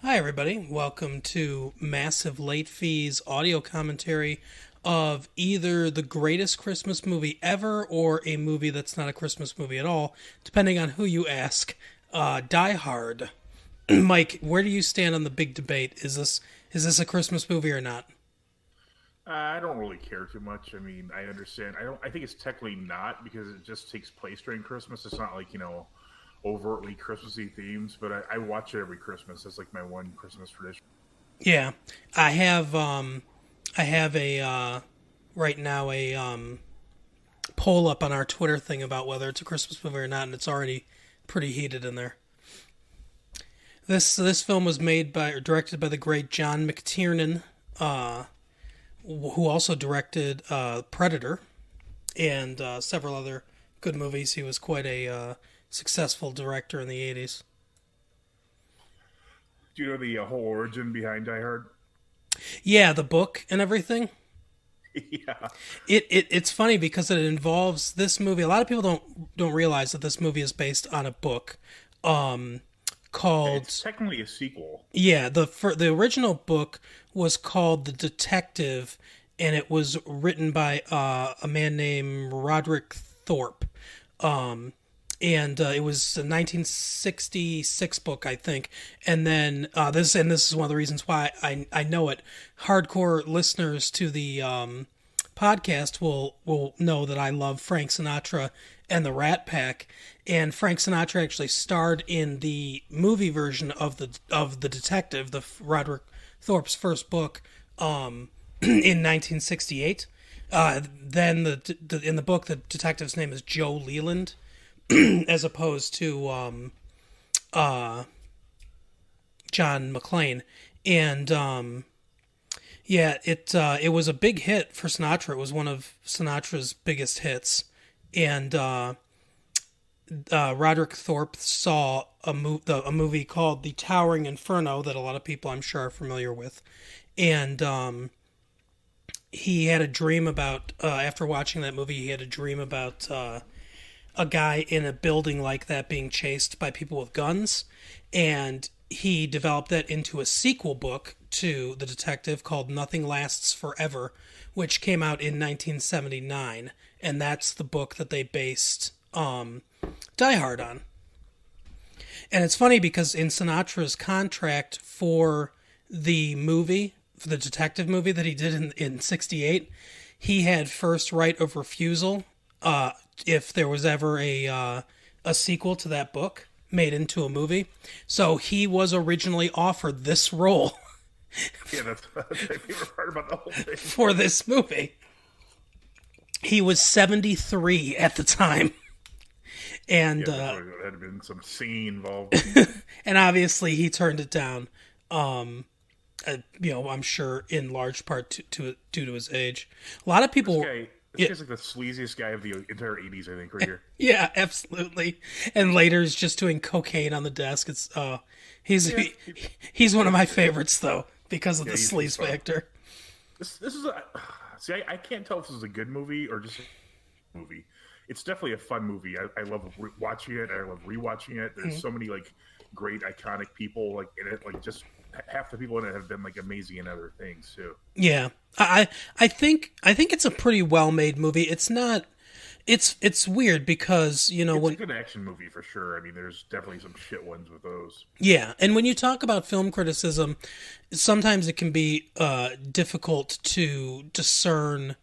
Hi, everybody. Welcome to Massive Late Fees audio commentary of either the greatest Christmas movie ever or a movie that's not a Christmas movie at all, depending on who you ask. Die Hard. Mike, where do you stand on the big debate? Is this a Christmas movie or not? I don't really care too much. I mean, I understand. I don't. I think it's technically not because it just takes place during Christmas. It's not like overtly Christmassy themes. But I watch it every Christmas. That's like my one Christmas tradition. Yeah, I have. I have a right now a poll up on our Twitter thing about whether it's a Christmas movie or not, and it's already pretty heated in there. This film was made by or directed by the great John McTiernan, who also directed Predator and several other good movies. He was quite a successful director in the 80s. Do you know the whole origin behind Die Hard? Yeah, the book and everything. Yeah, It's funny because it involves this movie. A lot of people don't realize that this movie is based on a book um, it's called technically a sequel. yeah, the original book was called The Detective, and it was written by a man named Roderick Thorpe. Um, and it was a 1966 book, I think. And then this is one of the reasons why I know it. Hardcore listeners to the podcast will know that I love Frank Sinatra and the Rat Pack, and Frank Sinatra actually starred in the movie version of the Detective, the Roderick Thorpe's first book, in 1968. Then in the book, the detective's name is Joe Leland, as opposed to John McClane, and yeah, it was a big hit for Sinatra. It was one of Sinatra's biggest hits, and Roderick Thorpe saw a movie called The Towering Inferno that a lot of people I'm sure are familiar with, and he had a dream about after watching that movie. He had a dream about a guy in a building like that being chased by people with guns, and he developed that into a sequel book to The Detective called Nothing Lasts Forever, which came out in 1979, and that's the book that they based Die Hard on. And it's funny because in Sinatra's contract for the movie, for the detective movie that he did in 68, he had first right of refusal if there was ever a sequel to that book made into a movie. So he was originally offered this role Yeah, that's my favorite part about the whole thing. for this movie. He was 73 at the time. And Yeah, there had been some singing involved. and obviously he turned it down. I'm sure in large part due to his age. A lot of This people, guy, this yeah, guy's like the sleaziest guy of the entire '80s, I think, right here. yeah, absolutely. And later is just doing cocaine on the desk. It's he's Yeah, he's one of my favorites though because of the he's sleaze fun. factor. This is a see. I can't tell if this is a good movie or just a movie. It's definitely a fun movie. I love watching it. I love rewatching it. There's so many like great iconic people like in it. Like just half the people in it have been like amazing in other things too. Yeah, I think it's a pretty well made movie. It's not. It's weird because It's a when good action movie for sure. I mean, there's definitely some shit ones with those. yeah, and when you talk about film criticism, sometimes it can be difficult to discern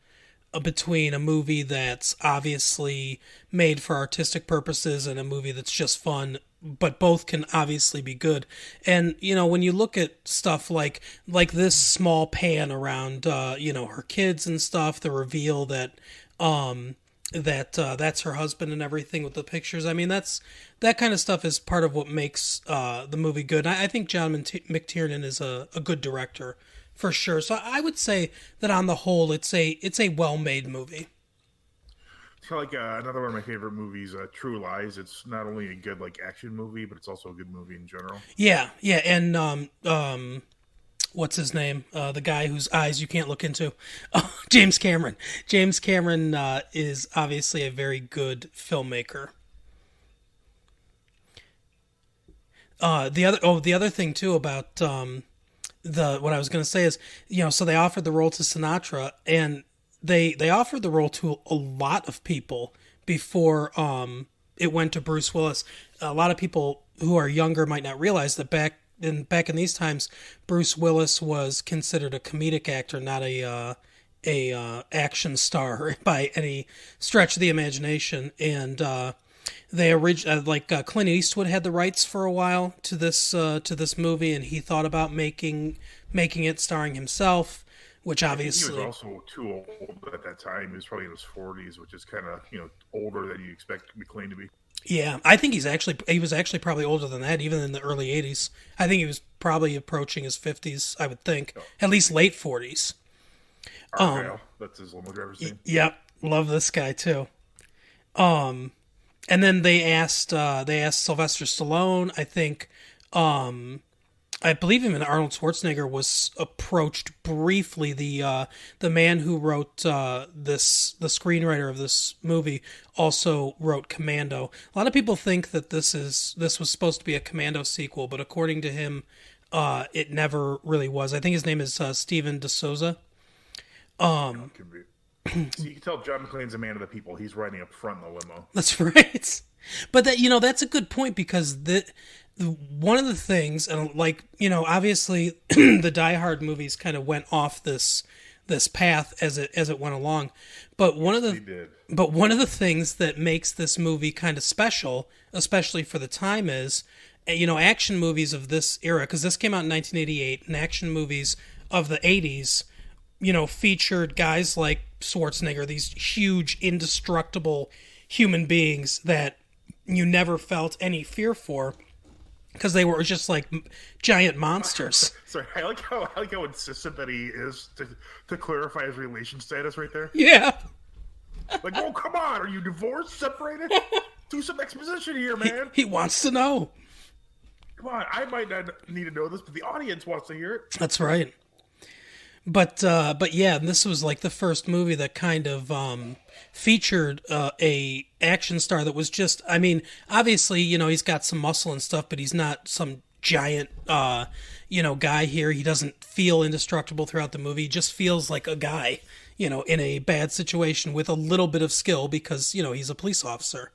between a movie that's obviously made for artistic purposes and a movie that's just fun, but both can obviously be good. And when you look at stuff like this small pan around her kids and stuff, the reveal um that's her husband and everything with the pictures. I mean, that kind of stuff is part of what makes the movie good. I think John McTiernan is a good director for sure. So I would say that on the whole, it's a well made movie. It's kind of like another one of my favorite movies, True Lies. It's not only a good like action movie, but it's also a good movie in general. Yeah, yeah, and what's his name? The guy whose eyes you can't look into. Oh, James Cameron. James Cameron is obviously a very good filmmaker. The other thing too about the what I was going to say is, so they offered the role to Sinatra, and they offered the role to a lot of people before it went to Bruce Willis. A lot of people who are younger might not realize that back in these times, Bruce Willis was considered a comedic actor, not a action star by any stretch of the imagination. And they Clint Eastwood had the rights for a while to this movie, and he thought about making it starring himself, which obviously he was also too old at that time. He was probably in his 40s, which is kind of older than you expect McClane to be. Yeah, I think he was actually probably older than that, even in the early 80s. I think he was probably approaching his 50s, I would think. At least late 40s. Argyle, that's his limo driver's name. Yep, love this guy too. And then they asked Sylvester Stallone. I believe even Arnold Schwarzenegger was approached briefly. The man who wrote the screenwriter of this movie also wrote Commando. A lot of people think that this was supposed to be a Commando sequel, but according to him, it never really was. I think his name is Steven DeSouza. So you can tell John McClane's a man of the people. He's riding up front in the limo. That's right. But that's a good point, because one of the things, and obviously the Die Hard movies kind of went off this path as it went along. But one of the things that makes this movie kind of special, especially for the time, is action movies of this era, because this came out in 1988, and action movies of the 80s, featured guys like Schwarzenegger, these huge, indestructible human beings that you never felt any fear for, because they were just like giant monsters. Sorry, I like how insistent that he is to clarify his relation status right there. Yeah. Like, oh, come on, are you divorced, separated? Do some exposition here, man. He wants to know. Come on, I might not need to know this, but the audience wants to hear it. That's right. But yeah, this was like the first movie that kind of featured a action star that was just, I mean, obviously, he's got some muscle and stuff, but he's not some giant, guy here. He doesn't feel indestructible throughout the movie. He just feels like a guy, in a bad situation with a little bit of skill, because, he's a police officer.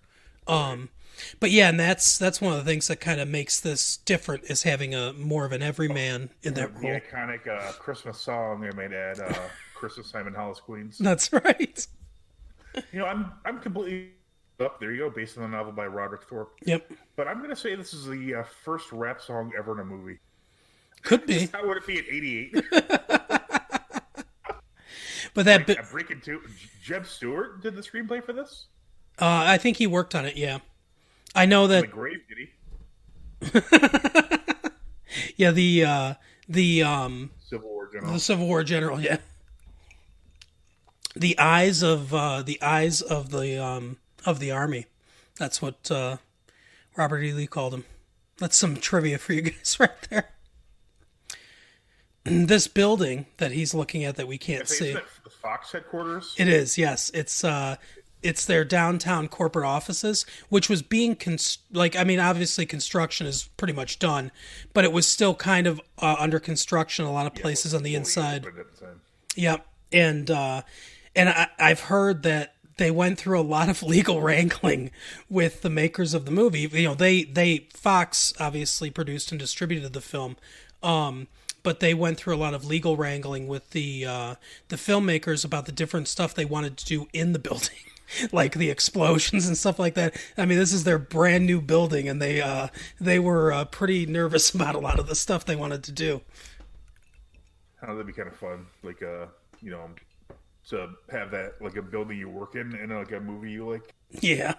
But yeah, and that's one of the things that kind of makes this different, is having a more of an everyman in that role. The iconic Christmas song they made at Christmas Time in Hollis, Queens. That's right. I'm completely up. There you go, based on the novel by Roderick Thorpe. Yep. But I'm going to say this is the first rap song ever in a movie. Could be. How would it be at 88? But that bit. Breaking two. Jeb Stewart did the screenplay for this? I think he worked on it. Yeah. I know that. The grave, did he? Yeah, the Civil War general. The Civil War general, yeah. The eyes of the army. That's what Robert E. Lee called him. That's some trivia for you guys right there. This building that he's looking at that we can't see. Isn't that the Fox headquarters? It is, yes. It's their downtown corporate offices, which was being obviously construction is pretty much done, but it was still kind of under construction. A lot of places on the inside. Yep, and I've heard that they went through a lot of legal wrangling with the makers of the movie. They Fox obviously produced and distributed the film. But they went through a lot of legal wrangling with the filmmakers about the different stuff they wanted to do in the building. Like the explosions and stuff like that. I mean, this is their brand new building, and they were pretty nervous about a lot of the stuff they wanted to do. Oh, that'd be kind of fun, like to have that like a building you work in like a movie you like. Yeah.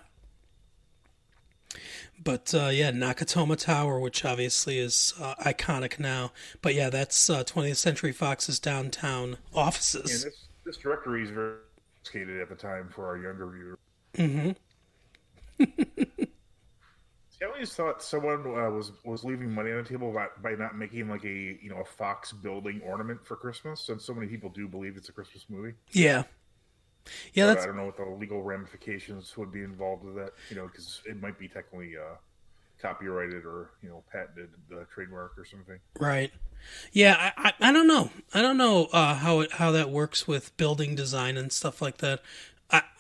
But yeah, Nakatomi Tower, which obviously is iconic now. But yeah, that's 20th Century Fox's downtown offices. Yeah, this directory is very skated at the time for our younger viewers. Mm-hmm. See, I always thought someone was leaving money on the table by not making like a Fox building ornament for Christmas, since so many people do believe it's a Christmas movie. Yeah. Yeah, I don't know what the legal ramifications would be involved with that, because it might be technically copyrighted or patented the trademark or something. Right. Yeah, I don't know. I don't know how that works with building design and stuff like that.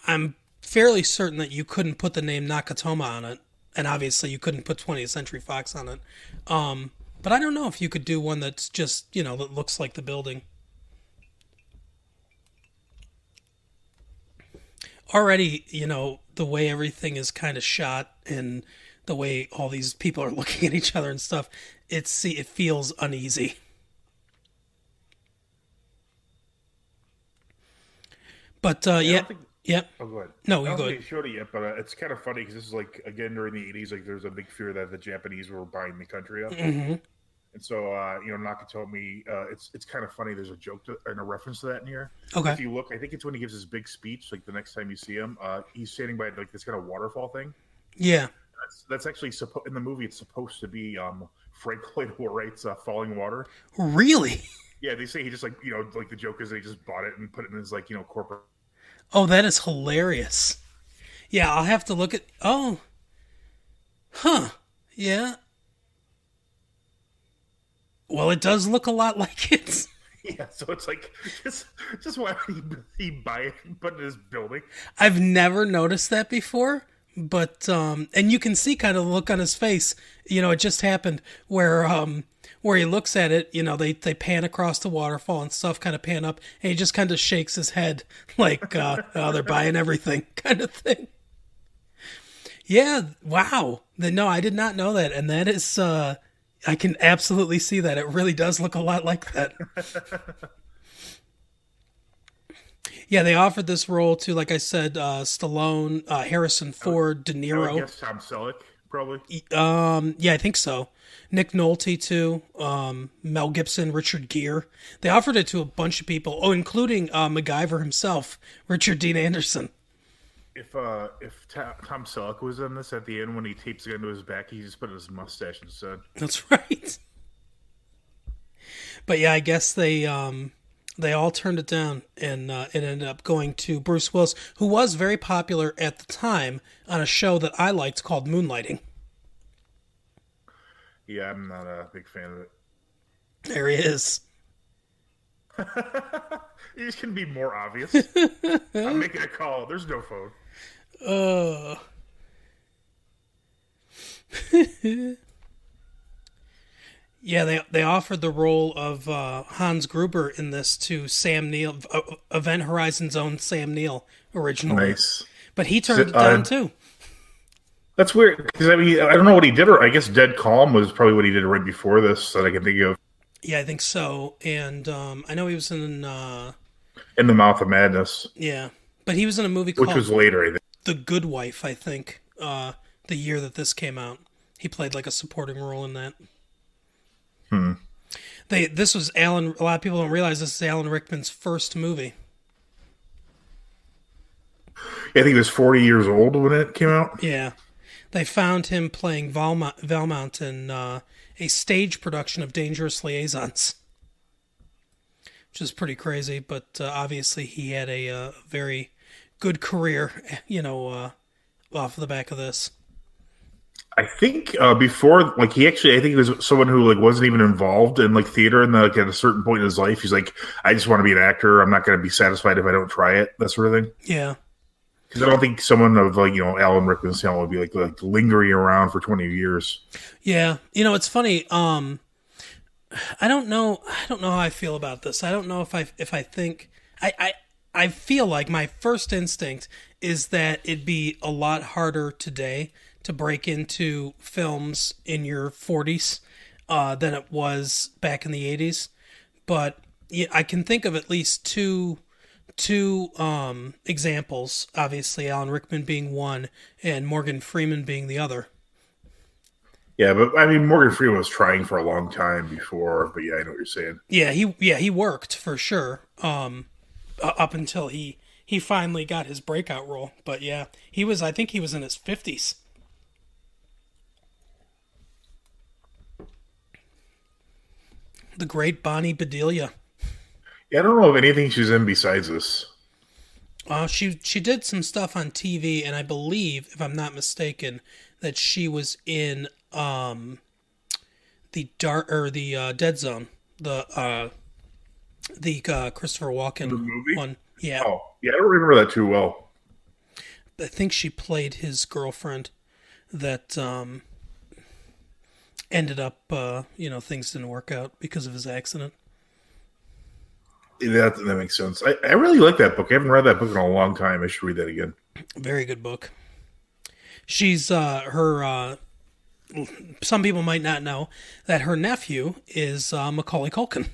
I'm fairly certain that you couldn't put the name Nakatomi on it, and obviously you couldn't put 20th Century Fox on it. But I don't know if you could do one that's just that looks like the building. Already, the way everything is kind of shot and the way all these people are looking at each other and stuff, it feels uneasy. But yeah, yeah. Oh, go ahead. No, I you don't go think ahead. they showed it yet, but it's kind of funny because this is like again during the '80s. Like, there's a big fear that the Japanese were buying the country up, Hmm. and so Nakatomi. It's kind of funny. There's a joke and a reference to that in here. Okay. If you look, I think it's when he gives his big speech. Like the next time you see him, he's standing by like this kind of waterfall thing. Yeah. That's actually in the movie. It's supposed to be Frank Lloyd Wright's Falling Water. Really? Yeah, they say he just like the joke is they just bought it and put it in his corporate. Oh, that is hilarious. Yeah, I'll have to look at. Oh, huh. Yeah. Well, it does look a lot like it. Yeah, so it's like just why would he buy it and put it in his building? I've never noticed that before, but and you can see kind of the look on his face. It just happened where he looks at it. They pan across the waterfall and stuff, kind of pan up, and he just kind of shakes his head like, oh, they're buying everything, kind of thing. Yeah, wow. No, I did not know that, and that is. I can absolutely see that. It really does look a lot like that. Yeah, they offered this role to, like I said, Stallone, Harrison Ford, De I would Niro. guess Tom Selleck probably. Yeah, I think so. Nick Nolte too. Mel Gibson, Richard Gere. They offered it to a bunch of people. Oh, including MacGyver himself, Richard Dean Anderson. If Tom Selleck was in this at the end when he tapes the gun to his back, he just put his mustache instead. That's right. But yeah, I guess they all turned it down, and it ended up going to Bruce Willis, who was very popular at the time on a show that I liked called Moonlighting. Yeah, I'm not a big fan of it. There he is. You just can be more obvious. I'm making a call. There's no phone. Yeah, they offered the role of Hans Gruber in this to Sam Neill, Event Horizon's own Sam Neill, originally. Nice. But he turned it down too. That's weird because I don't know what he did. Or I guess Dead Calm was probably what he did right before this that I can think of. Yeah, I think so. And I know he was in In the Mouth of Madness. Yeah, but he was in a movie called Which was later, I think. The Good Wife, I think. The year that this came out, he played like a supporting role in that. This was Alan. A lot of people don't realize this is Alan Rickman's first movie. Yeah, I think he was 40 years old when it came out. Yeah, they found him playing Valmont in a stage production of Dangerous Liaisons, which is pretty crazy. But obviously, he had a very good career, off the back of this. I think before, I think he was someone who wasn't even involved in theater, and at a certain point in his life, he's like, I just want to be an actor. I'm not going to be satisfied if I don't try it. That sort of thing. Yeah, because I don't think someone of Alan Rickman's talent would be like lingering around for 20 years. Yeah, it's funny. I don't know how I feel about this. I don't know if I think I feel like my first instinct is that it'd be a lot harder today to break into films in your 40s than it was back in the 80s. But yeah, I can think of at least two examples. Obviously, Alan Rickman being one, and Morgan Freeman being the other. Yeah, but I mean, Morgan Freeman was trying for a long time before. But yeah, I know what you're saying. Yeah, he worked for sure. Up until he finally got his breakout role. But yeah, I think he was in his 50s. The great Bonnie Bedelia. Yeah, I don't know of anything she's in besides this. She did some stuff on TV, and I believe, if I'm not mistaken, that she was in the Dead Zone, the Christopher Walken The movie? one. Yeah, Oh, yeah, I don't remember that too well. I think she played his girlfriend. That ended up, things didn't work out because of his accident. That makes sense. I really like that book. I haven't read that book in a long time. I should read that again. Very good book. She's her. Some people might not know that her nephew is Macaulay Culkin.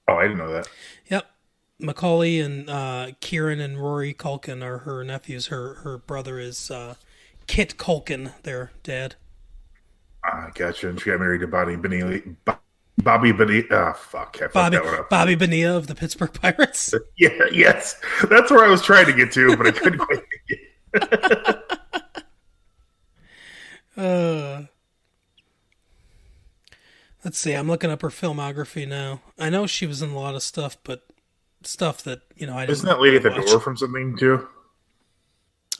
Oh, I didn't know that. Yep, Macaulay and Kieran and Rory Culkin are her nephews. Her brother is Kit Culkin, their dad. Gotcha. And she got married to Bobby Bonilla. Fuck, I fucked that one up. Bobby Bonilla of the Pittsburgh Pirates. Yeah, yes. That's where I was trying to get to, but I couldn't quite get. Let's see. I'm looking up her filmography now. I know she was in a lot of stuff, but stuff that I didn't. Isn't that lady at the watch. door from something too?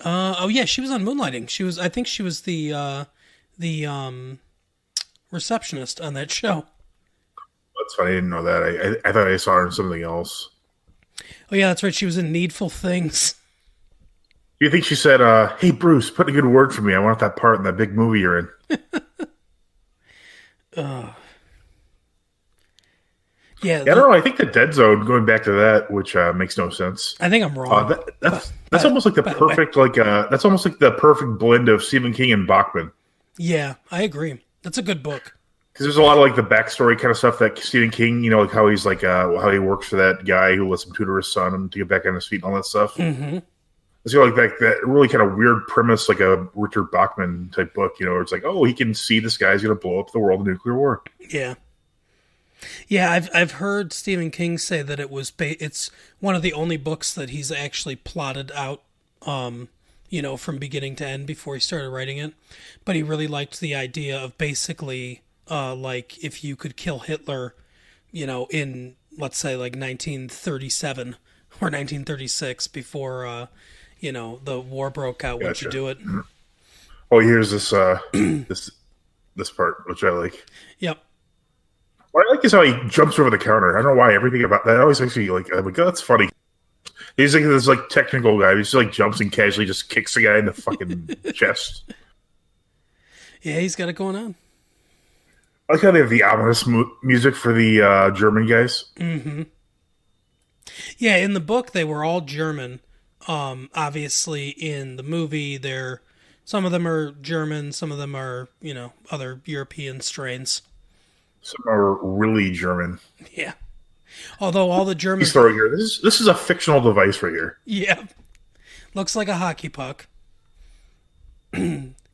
Oh yeah, she was on Moonlighting. She was. I think she was the receptionist on that show. That's funny. I didn't know that. I thought I saw her in something else. Oh yeah, that's right. She was in Needful Things. Do you think she said, "Hey Bruce, put in a good word for me. I want that part in that big movie you're in." Yeah, I don't know. I think the Dead Zone, going back to that, which makes no sense. I think I'm wrong. That's almost like the perfect that's almost like the perfect blend of Stephen King and Bachman. Yeah, I agree. That's a good book. Because there's a lot of like the backstory kind of stuff that Stephen King, like how he's like how he works for that guy who lets him tutor his son to get back on his feet and all that stuff. Mm-hmm. It's like that really kind of weird premise, like a Richard Bachman type book. Where it's like, oh, he can see this guy's going to blow up the world in nuclear war. Yeah. Yeah, I've heard Stephen King say that it's one of the only books that he's actually plotted out, from beginning to end before he started writing it. But he really liked the idea of basically, like if you could kill Hitler, in let's say like 1937 or 1936 before, the war broke out. Gotcha. Would you do it? Oh, here's this this part which I like. Yep. What I like is how he jumps over the counter. I don't know why everything about that always makes me like, I'm like, oh, that's funny. He's like this like technical guy. He just like jumps and casually just kicks the guy in the fucking chest. Yeah, he's got it going on. I like how they have the ominous music for the German guys. Mm-hmm. Yeah, in the book they were all German. Obviously, in the movie, some of them are German, some of them are other European strains. Some are really German. Yeah. Although all the German story here, this is a fictional device right here. Yeah. Looks like a hockey puck.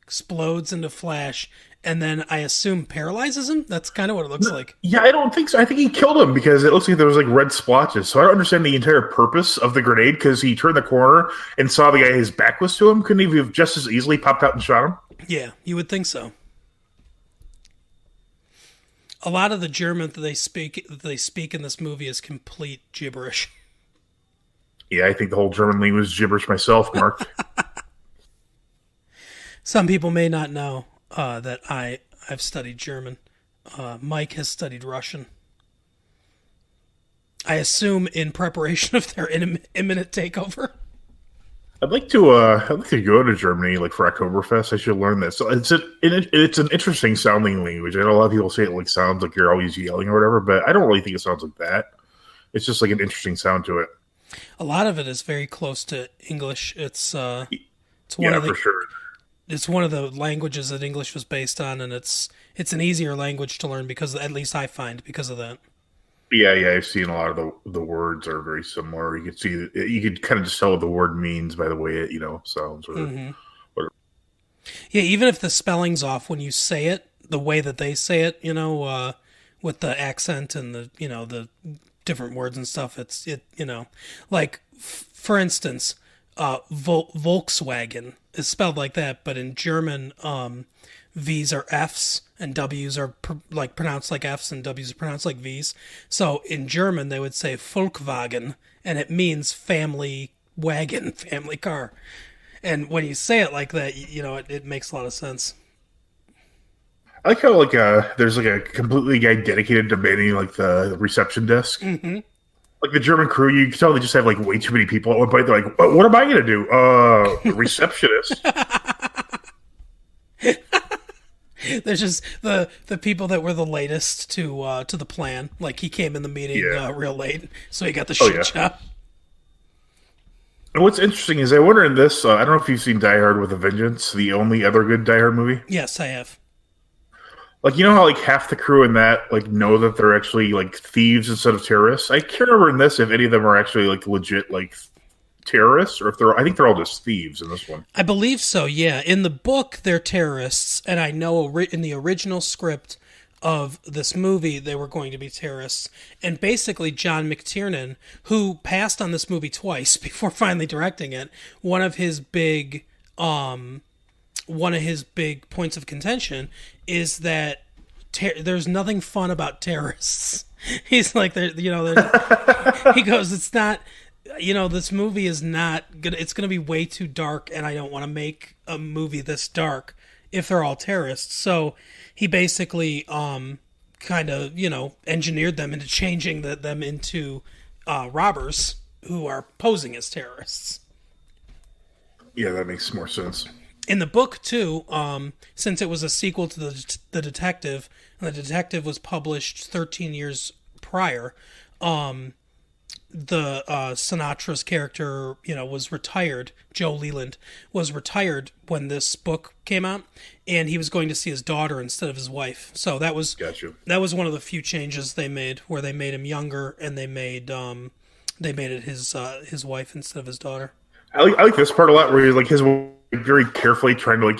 Explodes into flash, and then I assume paralyzes him? That's kind of what it looks like. Yeah, I don't think so. I think he killed him because it looks like there was like red splotches. So I don't understand the entire purpose of the grenade because he turned the corner and saw the guy his back was to him. Couldn't he have just as easily popped out and shot him? Yeah, you would think so. A lot of the German that they speak in this movie is complete gibberish. Yeah, I think the whole German language is gibberish myself, Mark. Some people may not know that I've studied German. Mike has studied Russian. I assume in preparation of their imminent takeover. I'd like to go to Germany like for Oktoberfest. I should learn this. So it's an interesting sounding language. I know a lot of people say it sounds like you're always yelling or whatever, but I don't really think it sounds like that. It's just like an interesting sound to it. A lot of it is very close to English. It's for sure. It's one of the languages that English was based on, and it's an easier language to learn because, at least I find, because of that. Yeah, I've seen a lot of the words are very similar. You could kind of just tell what the word means by the way it sounds. Mm-hmm. Yeah, even if the spelling's off when you say it, the way that they say it, with the accent and the the different words and stuff, like for instance, Volkswagen is spelled like that, but in German, V's are F's and W's are pronounced like F's and W's are pronounced like V's. So in German, they would say Volkswagen, and it means family wagon family car. And when you say it like that, it makes a lot of sense. I like how like there's like a completely guy dedicated to manning like the reception desk. Mm-hmm. Like the German crew, you can tell they just have like way too many people at one point. They're like, "What am I going to do? Receptionist." There's just the people that were the latest to the plan. Like he came in the meeting real late, so he got the shit job. And what's interesting is I wonder in this. I don't know if you've seen Die Hard with a Vengeance, the only other good Die Hard movie. Yes, I have. Like how like half the crew in that like know that they're actually like thieves instead of terrorists. I can't remember in this if any of them are actually like legit like terrorists or if I think they're all just thieves in this one. I believe so. Yeah, in the book they're terrorists, and I know in the original script of this movie they were going to be terrorists. And basically John McTiernan, who passed on this movie twice before finally directing it, one of his big points of contention is that there's nothing fun about terrorists. He's like, he goes, it's not, this movie is not good. It's going to be way too dark, and I don't want to make a movie this dark if they're all terrorists. So he basically kind of, engineered them into changing them into robbers who are posing as terrorists. Yeah, that makes more sense. In the book, too, since it was a sequel to the Detective, and the Detective was published 13 years prior, Sinatra's character, was retired. Joe Leland was retired when this book came out, and he was going to see his daughter instead of his wife. So that was one of the few changes they made, where they made him younger, and they made it his wife instead of his daughter. I like this part a lot, where like his very carefully trying to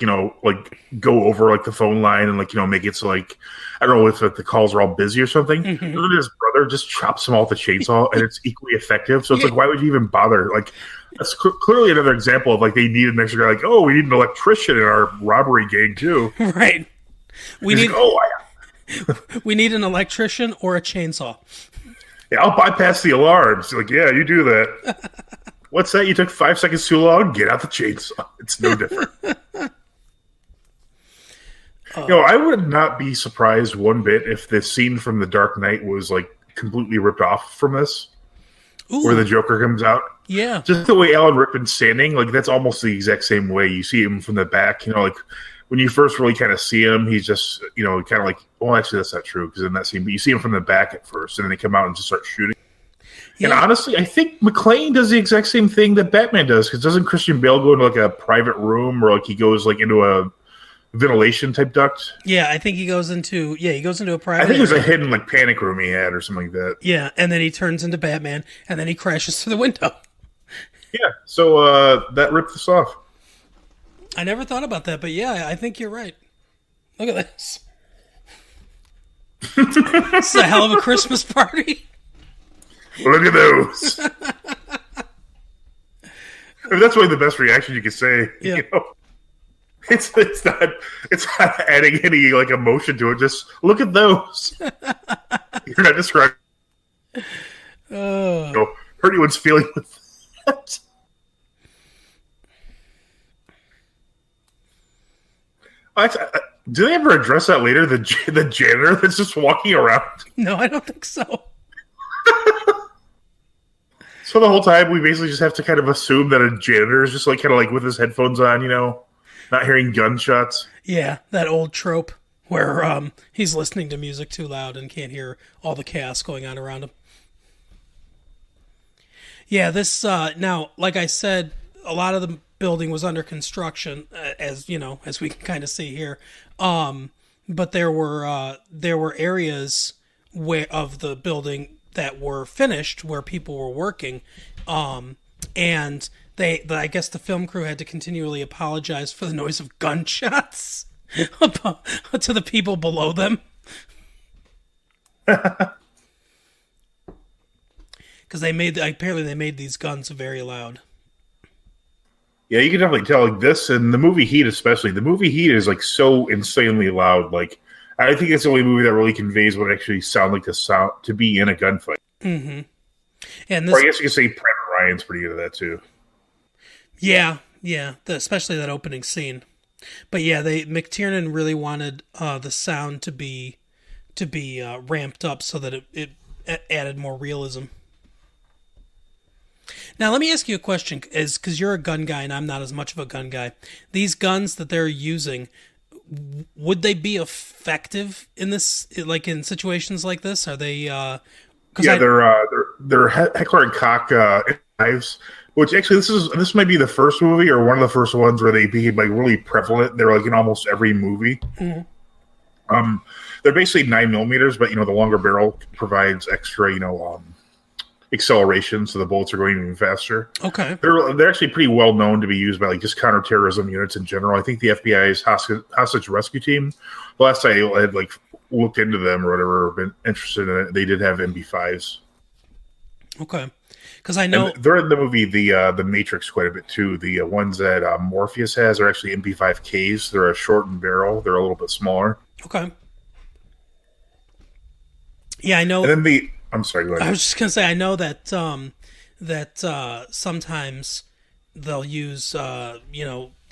go over like the phone line and make it so like I don't know if the calls are all busy or something. Mm-hmm. And then his brother just chops him off with a chainsaw, and it's equally effective. So it's like, why would you even bother? Like that's clearly another example of like they need an extra guy. Like, oh, we need an electrician in our robbery gang too. Right. We need an electrician or a chainsaw. Yeah, I'll bypass the alarms. Like, yeah, you do that. What's that? You took 5 seconds too long? Get out the chainsaw. It's no different. I would not be surprised one bit if the scene from The Dark Knight was like completely ripped off from this. Ooh. Where the Joker comes out. Yeah. Just the way Alan Rickman's standing, like that's almost the exact same way. You see him from the back, like when you first really kind of see him, he's just, kind of like, well, actually that's not true because in that scene, but you see him from the back at first and then they come out and just start shooting. Yeah. And honestly, I think McClane does the exact same thing that Batman does. Because doesn't Christian Bale go into like a private room, or like he goes like into a ventilation type duct? Yeah, I think he goes into a private. I think it was a hidden like panic room he had or something like that. Yeah, and then he turns into Batman, and then he crashes through the window. Yeah, so that ripped this off. I never thought about that, but yeah, I think you're right. Look at this. This is a hell of a Christmas party. Look at those. I mean, that's really the best reaction you can say. Yeah. It's not adding any like emotion to it. Just look at those. You're not describing. Hurt anyone's feeling with that. Do they ever address that later? The janitor that's just walking around? No, I don't think so. So the whole time we basically just have to kind of assume that a janitor is just like kind of like with his headphones on, not hearing gunshots. Yeah, that old trope where he's listening to music too loud and can't hear all the chaos going on around him. Yeah, this now, like I said, a lot of the building was under construction, as we can kind of see here. But there were areas of the building that were finished where people were working, and I guess the film crew had to continually apologize for the noise of gunshots to the people below them. Because apparently they made these guns very loud. Yeah, you can definitely tell like this and the movie Heat especially. The movie Heat is like so insanely loud. Like I think it's the only movie that really conveys what it actually sound like to be in a gunfight. Mm-hmm. Or I guess you could say Private Ryan's pretty good at that too. Yeah, yeah, especially that opening scene. But yeah, they McTiernan really wanted the sound to be ramped up so that it added more realism. Now, let me ask you a question, is because you're a gun guy and I'm not as much of a gun guy. These guns that they're using, would they be effective in this, like in situations like this? Are they? Because Yeah, I they're Heckler and Koch knives. Which actually, this might be the first movie or one of the first ones where they became like really prevalent. They're like in almost every movie. Mhm. Um, they're basically 9 millimeters, but the longer barrel provides extra acceleration, so the bullets are going even faster. Okay. They're actually pretty well known to be used by like just counterterrorism units in general. I think the FBI's hostage rescue team. The last I had like looked into them or whatever, or been interested in it, they did have MB5s. Okay. Because I know. And they're in the movie the Matrix quite a bit too. The ones that Morpheus has are actually MP5Ks. They're a shortened barrel. They're a little bit smaller. Okay. Yeah, I know. And then I'm sorry, go I ahead. was just gonna say I know that sometimes they'll use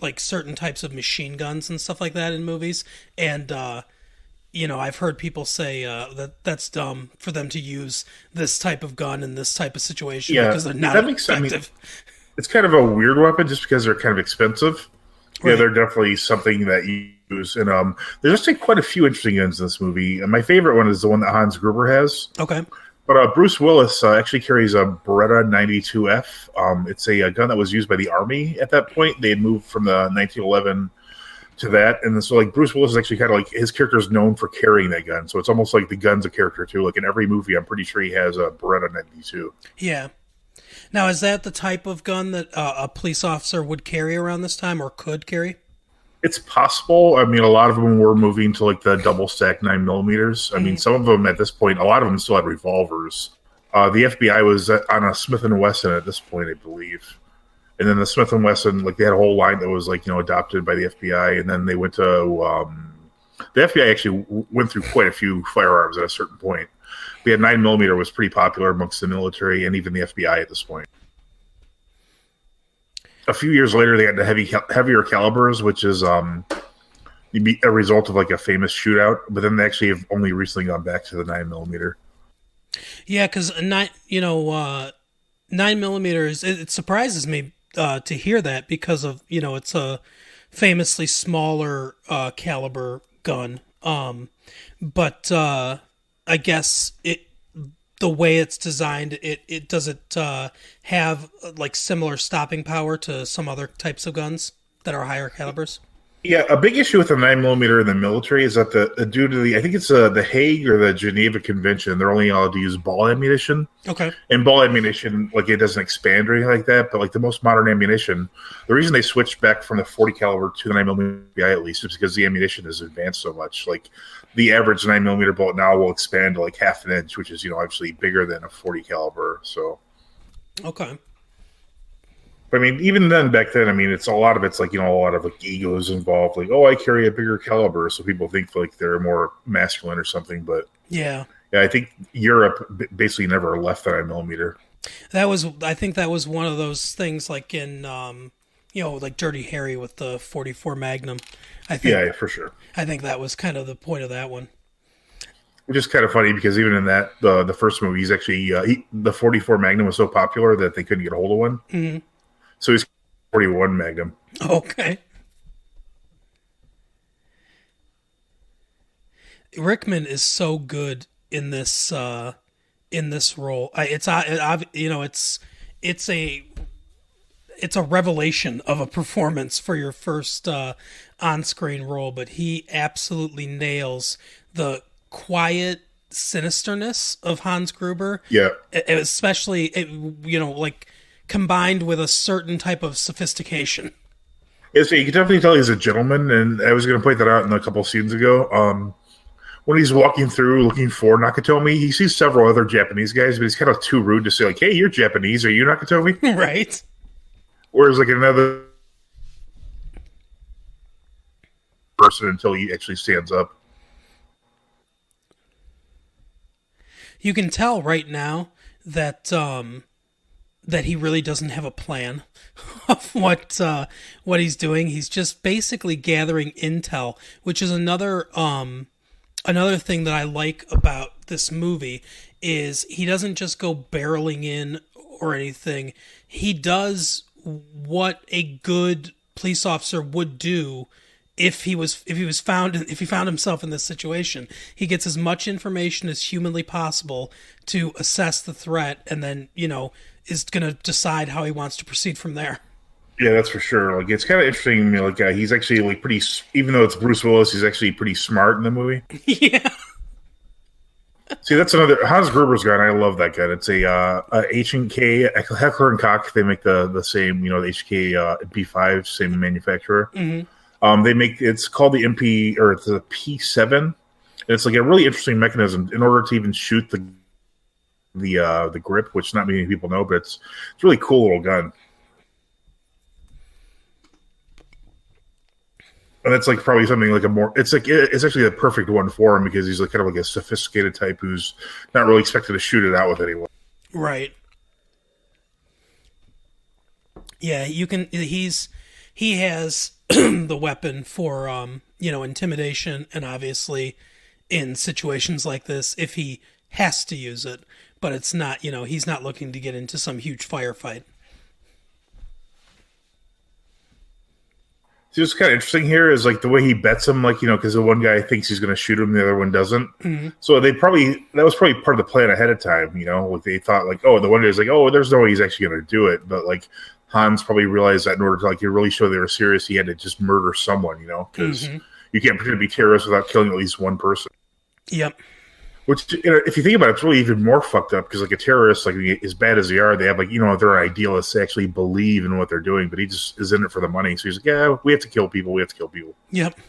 like certain types of machine guns and stuff like that in movies, and I've heard people say that that's dumb for them to use this type of gun in this type of situation Yeah, because they're not that makes sense. I mean, effective. it's kind of a weird weapon just because they're kind of expensive. Yeah, Right. they're definitely something that you use. And there's actually quite a few interesting guns in this movie. And my favorite one is the one that Hans Gruber has. Okay. But Bruce Willis actually carries a Beretta 92F. It's a gun that was used by the Army at that point. They had moved from the 1911 to that. And so, like, Bruce Willis is actually kind of like his character is known for carrying that gun. So it's almost like the gun's a character, too. Like, in every movie, I'm pretty sure he has a Beretta 92. Yeah. Now, is that the type of gun that a police officer would carry around this time or could carry? It's possible. I mean, a lot of them were moving to like the double stack 9 millimeters. I mean, Mhm. some of them at this point, a lot of them still had revolvers. The FBI was on a Smith and Wesson at this point, I believe. And then the Smith and Wesson, like they had a whole line that was like adopted by the FBI, and then they went to the FBI actually went through quite a few firearms at a certain point. We had 9 millimeter was pretty popular amongst the military and even the FBI at this point. A few years later, they had the heavier calibers, which is a result of like a famous shootout. But then they actually have only recently gone back to the 9 millimeter. Yeah, because 9 millimeters. It surprises me to hear that because of it's a famously smaller caliber gun. But I guess the way it's designed, it does it have like similar stopping power to some other types of guns that are higher calibers. Yeah, a big issue with the 9 millimeter in the military is that due to the I think it's the Hague or the Geneva Convention, they're only allowed to use ball ammunition. Okay. And ball ammunition, like it doesn't expand or anything like that. But like the most modern ammunition, the reason they switched back from the 40 caliber to the 9 millimeter at least is because the ammunition has advanced so much. Like the average 9 millimeter bullet now will expand to like half an inch, which is obviously bigger than a 40 caliber. So. Okay. I mean, even then, back then, I mean, it's a lot of it's like a lot of like egos involved. Like, oh, I carry a bigger caliber, so people think like they're more masculine or something. But Yeah. yeah, I think Europe basically never left the 9 millimeter. I think that was one of those things like in like Dirty Harry with the 44 Magnum. I think Yeah, for sure. I think that was kind of the point of that one. Which is kind of funny because even in that the first movie, he's actually the 44 Magnum was so popular that they couldn't get a hold of one, Mhm. so he's 41 Magnum. Okay. Rickman is so good in this role. It's a revelation of a performance for your first on-screen role, but he absolutely nails the quiet sinisterness of Hans Gruber, Yeah, especially like combined with a certain type of sophistication. so you can definitely tell he's a gentleman, and I was going to point that out in a couple scenes ago. When he's walking through looking for Nakatomi, he sees several other Japanese guys, but he's kind of too rude to say like, "Hey, you're Japanese. Are you Nakatomi?" Right. Whereas like another person until he actually stands up. You can tell right now that that he really doesn't have a plan of what he's doing. He's just basically gathering intel, which is another thing that I like about this movie is he doesn't just go barreling in or anything. He does what a good police officer would do if he found himself in this situation. He gets as much information as humanly possible to assess the threat, and then is going to decide how he wants to proceed from there. Yeah, that's for sure. Like, it's kind of interesting. Like, he's actually like pretty. Even though it's Bruce Willis, he's actually pretty smart in the movie. Yeah. See, that's another Hans Gruber's gun. I love that gun. It's a H&K Heckler and Koch. They make the same, the HK MP5, same manufacturer. Mm-hmm. They make it's called the MP or it's the P7. And it's like a really interesting mechanism in order to even shoot the grip, which not many people know, but it's a really cool little gun. And that's like probably something like it's actually the perfect one for him because he's like kind of like a sophisticated type who's not really expected to shoot it out with anyone. Right. Yeah, he has the weapon for intimidation, and obviously in situations like this, if he has to use it, but it's not, he's not looking to get into some huge firefight. What's kind of interesting here is like the way he bets him, like, because the one guy thinks he's going to shoot him, the other one doesn't. Mm-hmm. So that was probably part of the plan ahead of time, like they thought like, oh, the one guy's like, oh, there's no way he's actually going to do it. But like Hans probably realized that in order to like really show they were serious, he had to just murder someone, because you can't pretend to be terrorists without killing at least one person. Yep. Which, if you think about it, it's really even more fucked up because, like, a terrorist, like, as bad as they are, they have, like, they're idealists. They actually believe in what they're doing, but he just is in it for the money. So he's like, yeah, we have to kill people. Yep.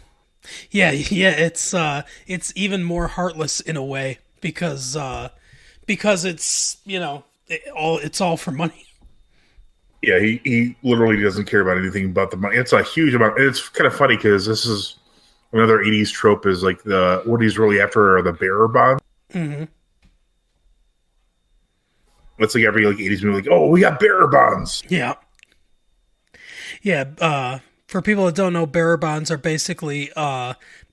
Yeah. It's even more heartless in a way because it's, it's all for money. Yeah, he literally doesn't care about anything but the money. It's a huge amount. And it's kind of funny because this is another 80s trope is, like, what he's really after are the bearer bonds. Mm-hmm. It's like every 80s movie, like, oh, we got bearer bonds. Yeah. Yeah. For people that don't know, bearer bonds are basically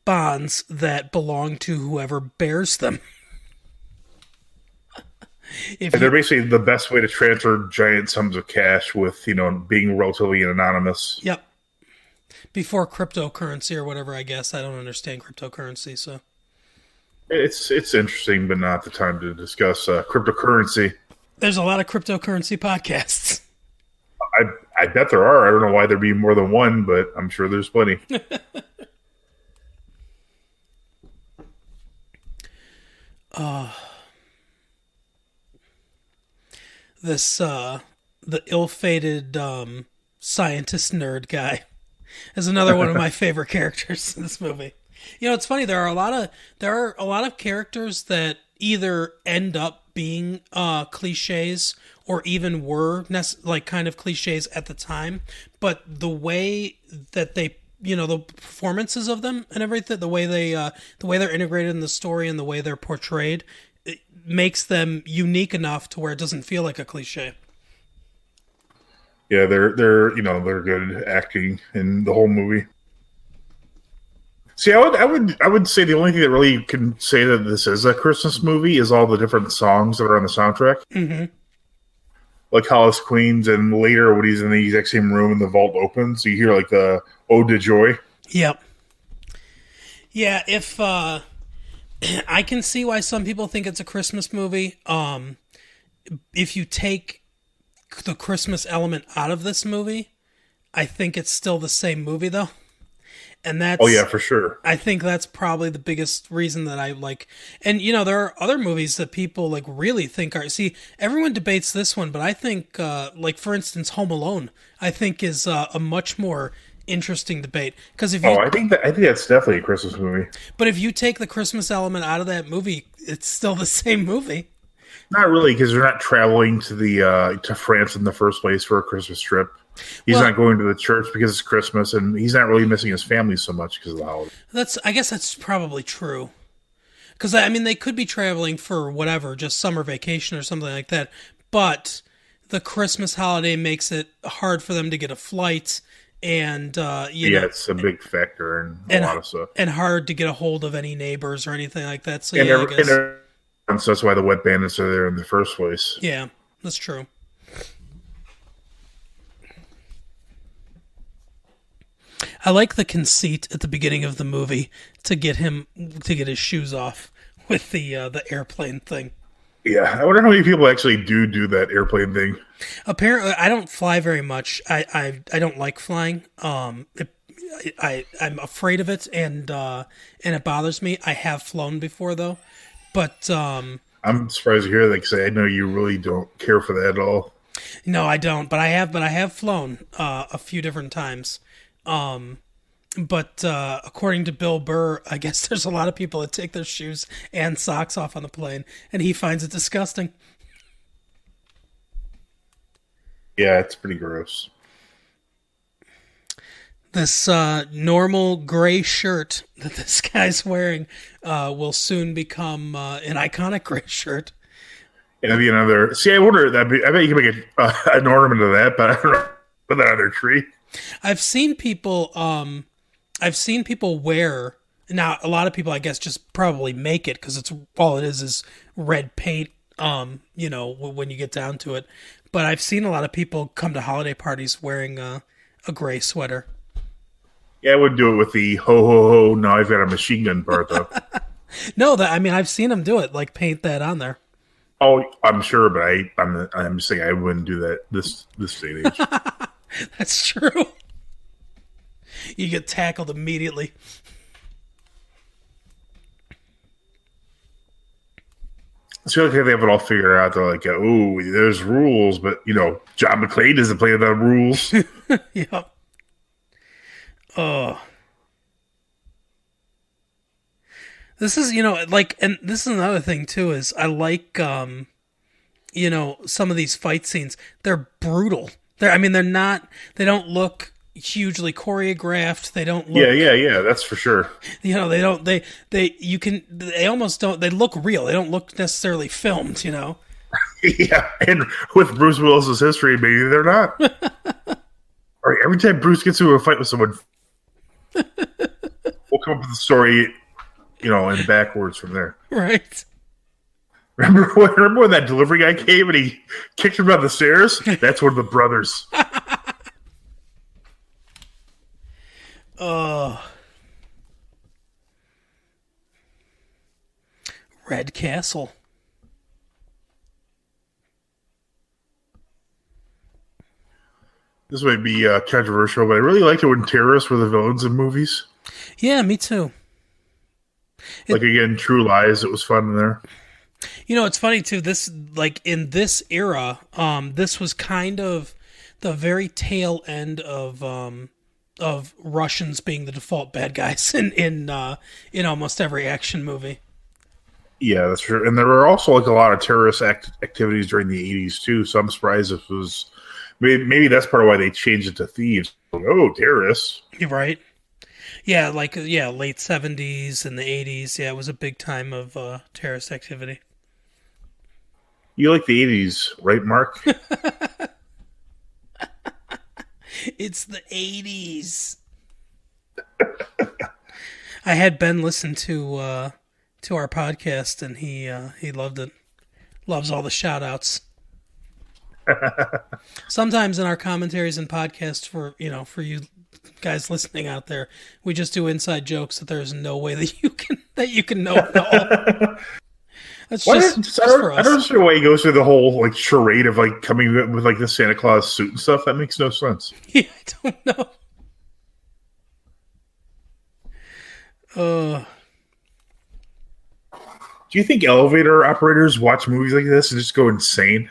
bonds that belong to whoever bears them. They're basically the best way to transfer giant sums of cash with, being relatively anonymous. Yep. Before cryptocurrency or whatever, I guess. I don't understand cryptocurrency, so. It's interesting, but not the time to discuss cryptocurrency. There's a lot of cryptocurrency podcasts. I bet there are. I don't know why there'd be more than one, but I'm sure there's plenty. The ill-fated scientist nerd guy is another one of my favorite characters in this movie. It's funny. There are a lot of characters that either end up being cliches or even were kind of cliches at the time, but the way that they, the performances of them and everything, the way they're integrated in the story and the way they're portrayed, it makes them unique enough to where it doesn't feel like a cliche. Yeah, they're good acting in the whole movie. See, I would say the only thing that really can say that this is a Christmas movie is all the different songs that are on the soundtrack. Mm-hmm. Like Hollis Queens, and later when he's in the exact same room and the vault opens, you hear like the Ode to Joy. Yep. Yeah, if I can see why some people think it's a Christmas movie. If you take the Christmas element out of this movie, I think it's still the same movie though. And that's, oh yeah, for sure. I think that's probably the biggest reason that I like. And there are other movies that people like really think are. See, everyone debates this one, but I think, like for instance, Home Alone, I think is a much more interesting debate because if you, I think that's definitely a Christmas movie. But if you take the Christmas element out of that movie, it's still the same movie. Not really, because they're not traveling to France in the first place for a Christmas trip. He's not going to the church because it's Christmas, and he's not really missing his family so much because of the holiday. I guess that's probably true. Because, I mean, they could be traveling for whatever, just summer vacation or something like that. But the Christmas holiday makes it hard for them to get a flight, and it's a big factor in a lot of stuff, and hard to get a hold of any neighbors or anything like that. So I guess. And so that's why the wet bandits are there in the first place. Yeah, that's true. I like the conceit at the beginning of the movie to get his shoes off with the airplane thing. Yeah, I wonder how many people actually do that airplane thing. Apparently, I don't fly very much. I don't like flying. I'm afraid of it, and it bothers me. I have flown before though, but I'm surprised to hear that because I know you really don't care for that at all. No, I don't. But I have flown a few different times. But according to Bill Burr, I guess there's a lot of people that take their shoes and socks off on the plane, and he finds it disgusting. Yeah, it's pretty gross. This normal gray shirt that this guy's wearing will soon become an iconic gray shirt. It'll be another. See, I wonder. I bet you can make an ornament of that, but I don't know. Put that on their tree. I've seen people wear. Now, a lot of people, I guess, just probably make it because it's all it is red paint. When you get down to it, but I've seen a lot of people come to holiday parties wearing a gray sweater. Yeah, I wouldn't do it with the ho ho ho. Now I've got a machine gun part though. No, I've seen them do it, like paint that on there. Oh, I'm sure, but I'm saying I wouldn't do that this day and age. That's true. You get tackled immediately. It's like they have it all figured out. They're like, oh, there's rules, but John McClane doesn't play the rules. Yep. Oh. This is, and this is another thing too, is I like, some of these fight scenes. They're brutal. They don't look hugely choreographed. They don't look. Yeah, that's for sure. They almost don't, they look real. They don't look necessarily filmed, Yeah, and with Bruce Willis's history, maybe they're not. All right, every time Bruce gets into a fight with someone, we'll come up with a story, and backwards from there. Right. Remember when that delivery guy came and he kicked him down the stairs? That's one of the brothers. Red Castle. This might be controversial, but I really liked it when terrorists were the villains in movies. Yeah, me too. Again, True Lies, it was fun in there. It's funny too. This, in this era, this was kind of the very tail end of Russians being the default bad guys in almost every action movie. Yeah, that's true. And there were also a lot of terrorist activities during the 80s too. So I'm surprised if it was maybe that's part of why they changed it to thieves. Terrorists. You're right. Yeah, late 70s and the 80s. Yeah, it was a big time of terrorist activity. You like the 80s, right, Mark? It's the 80s. I had Ben listen to our podcast, and he loved it. Loves all the shout-outs. Sometimes in our commentaries and podcasts for you guys listening out there, we just do inside jokes that there's no way that you can know it all. That's I don't understand why he goes through the whole charade of coming with the Santa Claus suit and stuff. That makes no sense. Yeah, I don't know. Do you think elevator operators watch movies like this and just go insane?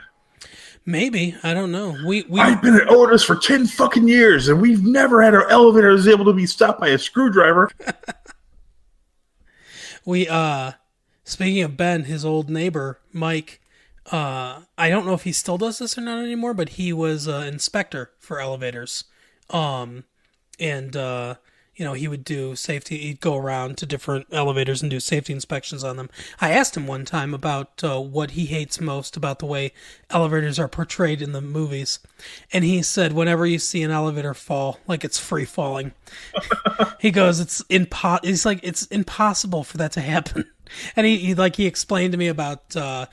Maybe. I don't know. I've been at Otis for 10 fucking years, and we've never had our elevators able to be stopped by a screwdriver. Speaking of Ben, his old neighbor, Mike, I don't know if he still does this or not anymore, but he was an inspector for elevators. And he would do safety. He'd go around to different elevators and do safety inspections on them. I asked him one time about what he hates most about the way elevators are portrayed in the movies, and he said whenever you see an elevator fall, like it's free falling, he goes, He's like, it's impossible for that to happen. And he explained to me about the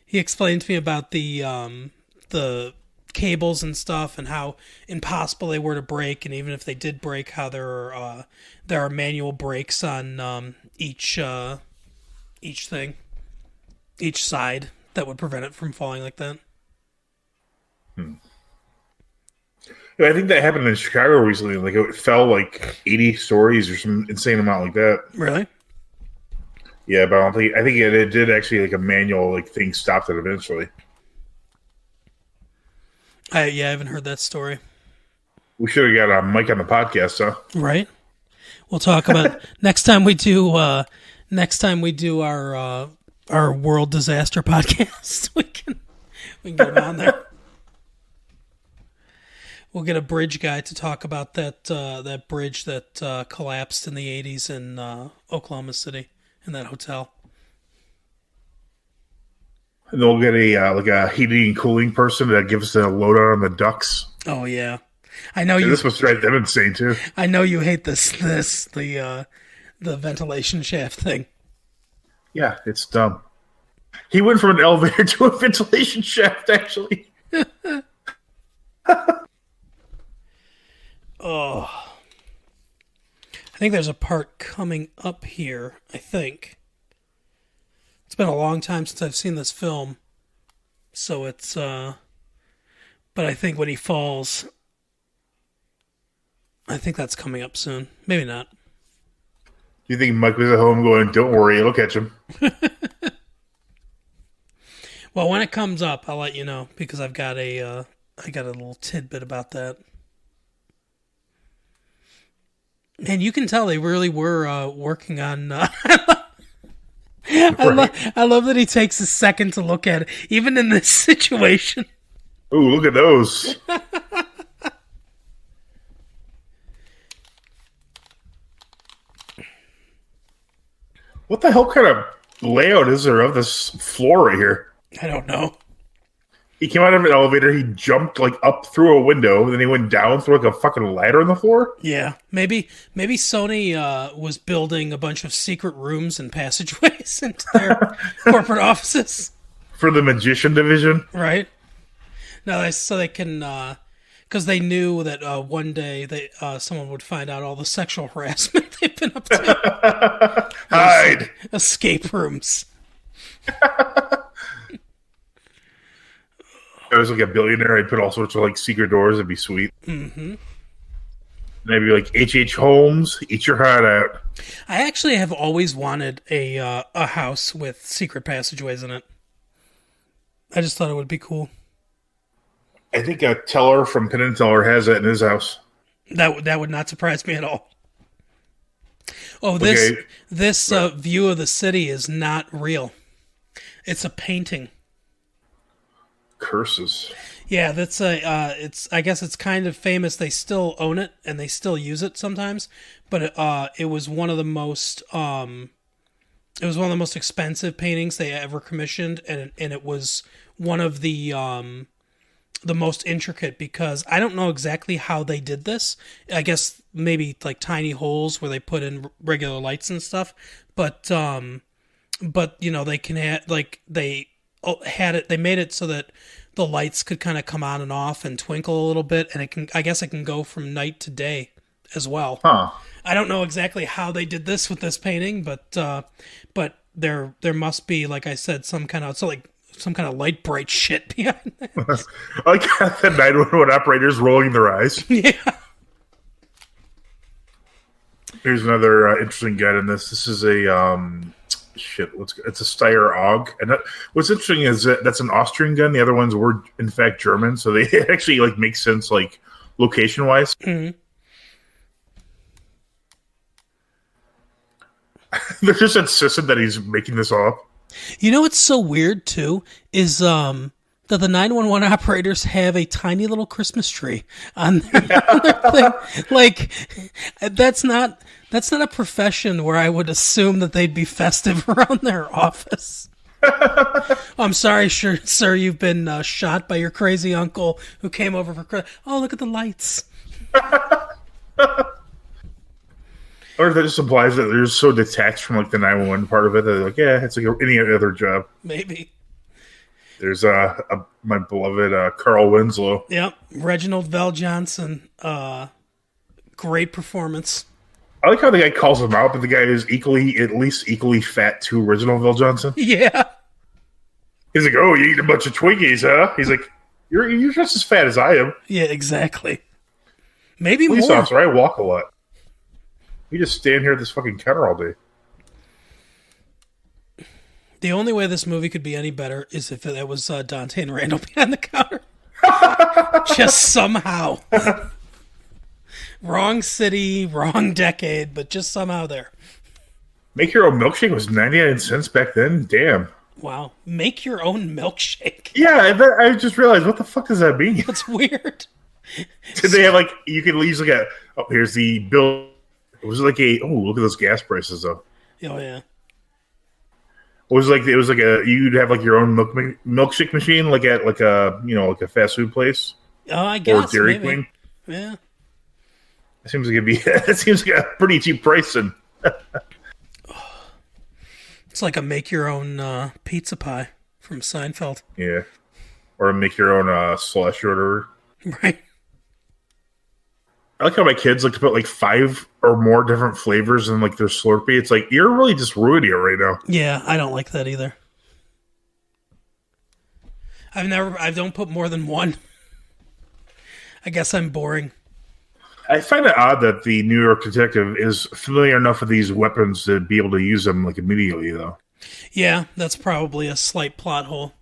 he explained to me about the cables and stuff and how impossible they were to break, and even if they did break, how there are manual brakes on each side that would prevent it from falling like that. Yeah, I think that happened in Chicago recently. Like it fell like 80 stories or some insane amount like that. Really? Yeah, but I think it did actually like a manual like thing stopped it eventually. I haven't heard that story. We should have got a mic on the podcast, huh? Right. We'll talk about next time we do our world disaster podcast. we can get him on there. We'll get a bridge guy to talk about that bridge that collapsed in the 80s in Oklahoma City in that hotel. And they'll get a heating and cooling person that gives us a lowdown on the ducks. Oh yeah, I know you. This must drive them insane too. I know you hate the ventilation shaft thing. Yeah, it's dumb. He went from an elevator to a ventilation shaft, actually. Oh, I think there's a part coming up here. I think. It's been a long time since I've seen this film, so it's, but I think when he falls, I think that's coming up soon. Maybe not. Do you think Mike was at home going, don't worry, it'll catch him? Well, when it comes up, I'll let you know, because I've got a little tidbit about that. And you can tell they really were working on... I love that he takes a second to look at it, even in this situation. Ooh, look at those. What the hell kind of layout is there of this floor right here? I don't know. He came out of an elevator, he jumped like up through a window, then he went down through like a fucking ladder on the floor? Yeah. Maybe Sony was building a bunch of secret rooms and passageways into their corporate offices. For the magician division? Right. No, so they can, because they knew that one day someone would find out all the sexual harassment they've been up to. Hide! Escape rooms. I was like a billionaire. I'd put all sorts of like secret doors. It'd be sweet. Mm-hmm. And I'd be like, H.H. Holmes, eat your heart out. I actually have always wanted a house with secret passageways in it. I just thought it would be cool. I think a teller from Penn and Teller has that in his house. That would not surprise me at all. Oh, this view of the city is not real. It's a painting. Curses. Yeah, that's I guess it's kind of famous. They still own it and they still use it sometimes, but it was one of the most expensive paintings they ever commissioned, and it was one of the most intricate, because I don't know exactly how they did this. I guess maybe like tiny holes where they put in regular lights and stuff, but they can they made it so that the lights could kind of come on and off and twinkle a little bit, and I guess it can go from night to day as well. Huh. I don't know exactly how they did this with this painting, but there must be, like I said, some kind of light bright shit behind this. I like the 911 operators rolling their eyes. Yeah. Here's another interesting guide in this. This is a it's a Steyr AUG, and what's interesting is that that's an Austrian gun. The other ones were in fact German, so they actually like make sense like location wise. Mm-hmm. They're just insistent that he's making this all up. You know what's so weird too is the that the 911 operators have a tiny little Christmas tree on their thing. Like, that's not a profession where I would assume that they'd be festive around their office. I'm sorry, sir, you've been shot by your crazy uncle who came over for Christmas. Oh, look at the lights. Or if that just implies that they're so detached from like the 911 part of it that they're like, yeah, it's like any other job. Maybe. There's my beloved Carl Winslow. Yep, Reginald Vell Johnson. Great performance. I like how the guy calls him out, but the guy is at least equally fat to Reginald Vell Johnson. Yeah. He's like, oh, you eat a bunch of Twinkies, huh? He's like, you're just as fat as I am. Yeah, exactly. Maybe Police more. officer, I walk a lot. We just stand here at this fucking counter all day. The only way this movie could be any better is if that was Dante and Randall behind the counter. Just somehow. Wrong city, wrong decade, but just somehow there. Make your own milkshake was 99 cents back then? Damn. Wow. Make your own milkshake. Yeah, I just realized, what the fuck does that mean? That's weird. Did they have like, you could use like here's the bill. It was like look at those gas prices though. Oh yeah. It was like you'd have like your own milkshake machine, like at like a fast food place. Oh, I guess. Or Dairy maybe. Queen. Yeah. It seems like it seems like a pretty cheap price. And it's like a make your own pizza pie from Seinfeld. yeah, or make your own slush order. Right. I like how my kids like to put like 5 or more different flavors in like their Slurpee. It's like, you're really just ruining it right now. Yeah, I don't like that either. I don't put more than one. I guess I'm boring. I find it odd that the New York detective is familiar enough with these weapons to be able to use them like immediately, though. Yeah, that's probably a slight plot hole.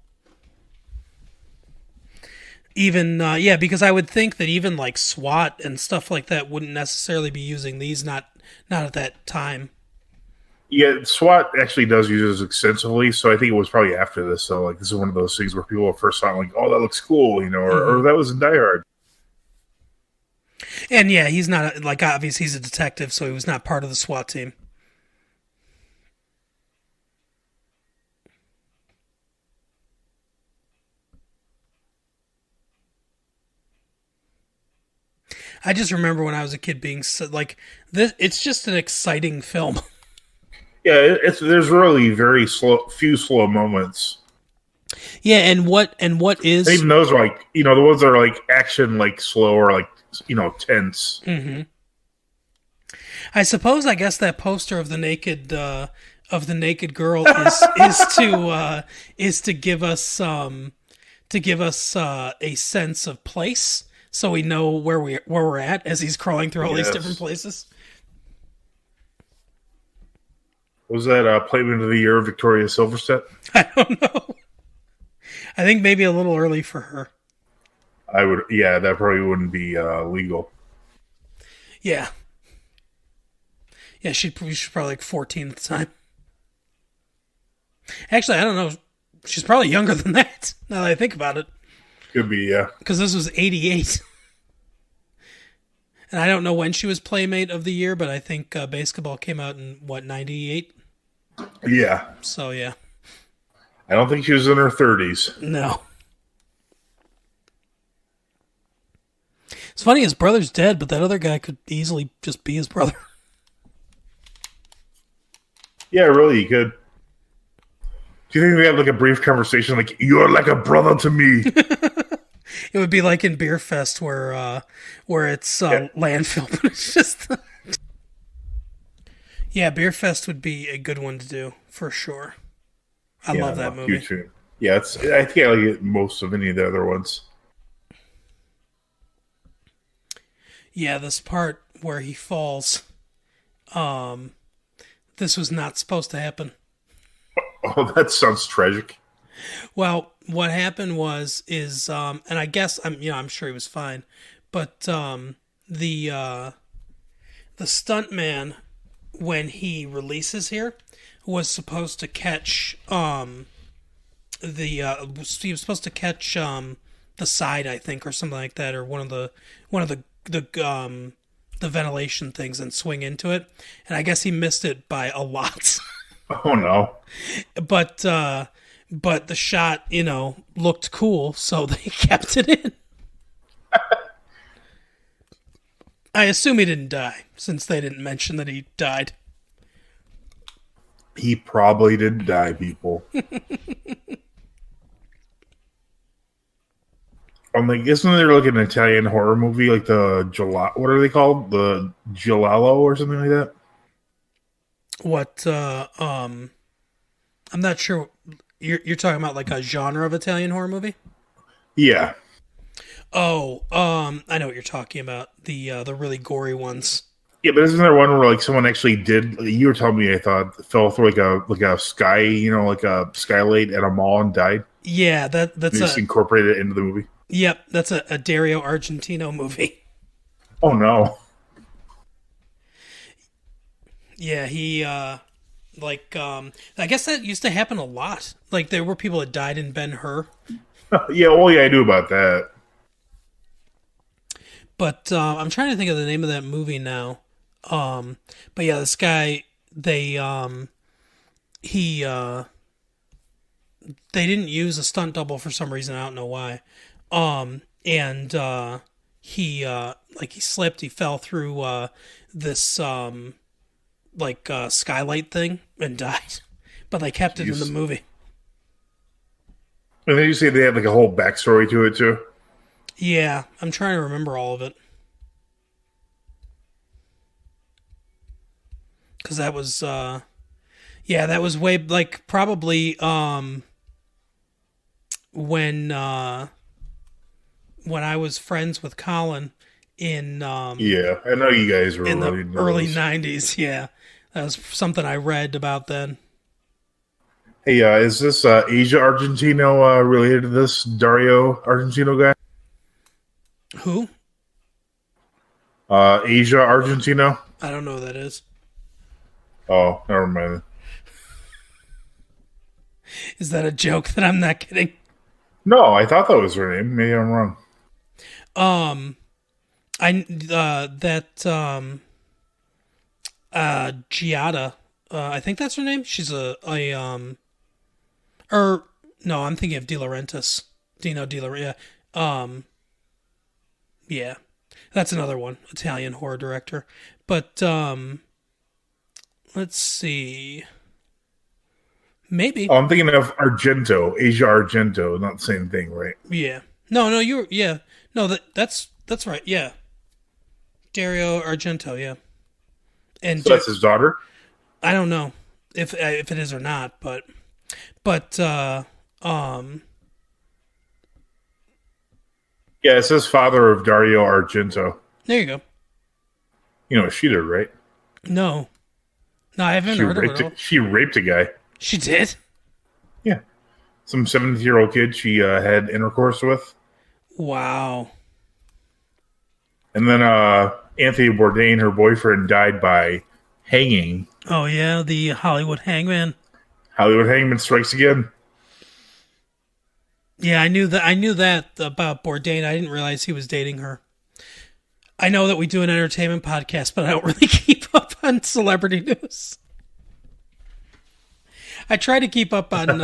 Even, because I would think that even like SWAT and stuff like that wouldn't necessarily be using these, not at that time. Yeah, SWAT actually does use it extensively, so I think it was probably after this. So, like, this is one of those things where people first saw it, like, oh, that looks cool, or that was in Die Hard. And yeah, he's not, like, obviously he's a detective, so he was not part of the SWAT team. I just remember when I was a kid being like, this. It's just an exciting film. Yeah, there's really few slow moments. Yeah, and what is and even those are like, the ones that are like action, like slow or like tense. Mm-hmm. I suppose I guess that poster of the naked girl is to give us a sense of place. So we know where we're at as he's crawling through all these different places. Was that Playmate of the Year, Victoria Silverstedt? I don't know. I think maybe a little early for her. That probably wouldn't be legal. Yeah. Yeah, she's probably like 14 at the time. Actually, I don't know. She's probably younger than that, now that I think about it. Could be, yeah. Because this was 88. And I don't know when she was Playmate of the Year, but I think Basketball came out in, 98? Yeah. So, yeah. I don't think she was in her 30s. No. It's funny, his brother's dead, but that other guy could easily just be his brother. Yeah, really, he could. Do you think we had like a brief conversation like, you're like a brother to me? It would be like in Beer Fest where it's landfill, but it's just... Yeah, Beer Fest would be a good one to do, for sure. I love that movie. Huge fan. Yeah, I think I like it most of any of the other ones. Yeah, this part where he falls, this was not supposed to happen. Oh, that sounds tragic. Well, what happened is, and I guess I'm sure he was fine, but the stuntman, when he releases here, was supposed to catch he was supposed to catch the side, I think, or something like that, or one of the ventilation things and swing into it, and I guess he missed it by a lot. Oh no. but but the shot, looked cool, so they kept it in. I assume he didn't die, since they didn't mention that he died. He probably didn't die, people. I'm like, isn't there like an Italian horror movie, like the what are they called? The Giallo or something like that? What? I'm not sure. You're talking about like a genre of Italian horror movie? Yeah. Oh, I know what you're talking about. The really gory ones. Yeah, but isn't there one where like someone actually did? You were telling me, I thought, fell through like a sky, like a skylight at a mall and died. Yeah, that's they just incorporated it into the movie. Yep, that's a Dario Argentino movie. Oh no. Yeah, he I guess that used to happen a lot. Like there were people that died in Ben-Hur. Yeah, well, yeah, I knew about that. But I'm trying to think of the name of that movie now. But yeah, this guy, he they didn't use a stunt double for some reason. I don't know why. And he slipped. He fell through this skylight thing and died. But they kept it in the movie. And then you say they had like a whole backstory to it too. Yeah, I'm trying to remember all of it. Because that was, that was way, like, probably, when I was friends with Colin in, yeah, I know you guys were in the early 90s, yeah. That was something I read about then. Hey, is this Asia Argentino related to this Dario Argentino guy? Who? Asia Argentino. I don't know who that is. Oh, never mind. Is that a joke that I'm not getting? No, I thought that was her name. Maybe I'm wrong. Giada, I think that's her name. She's or no, I'm thinking of De Laurentiis. Dino De Laurentiis. Yeah, that's another one, Italian horror director. But let's see, maybe. Oh, I'm thinking of Argento, Asia Argento, not the same thing, right? Yeah. No, that's right. Yeah, Dario Argento. Yeah, and so that's his daughter. I don't know if it is or not, but yeah, it says father of Dario Argento. There you go. You know what she did, right? No, I haven't heard of it. She raped a guy. She did? Yeah, some 17-year-old kid she had intercourse with. Wow. And then Anthony Bourdain, her boyfriend, died by hanging. Oh yeah, the Hollywood Hangman. Hollywood Hangman strikes again. Yeah, I knew that about Bourdain. I didn't realize he was dating her. I know that we do an entertainment podcast, but I don't really keep up on celebrity news. I try to keep up on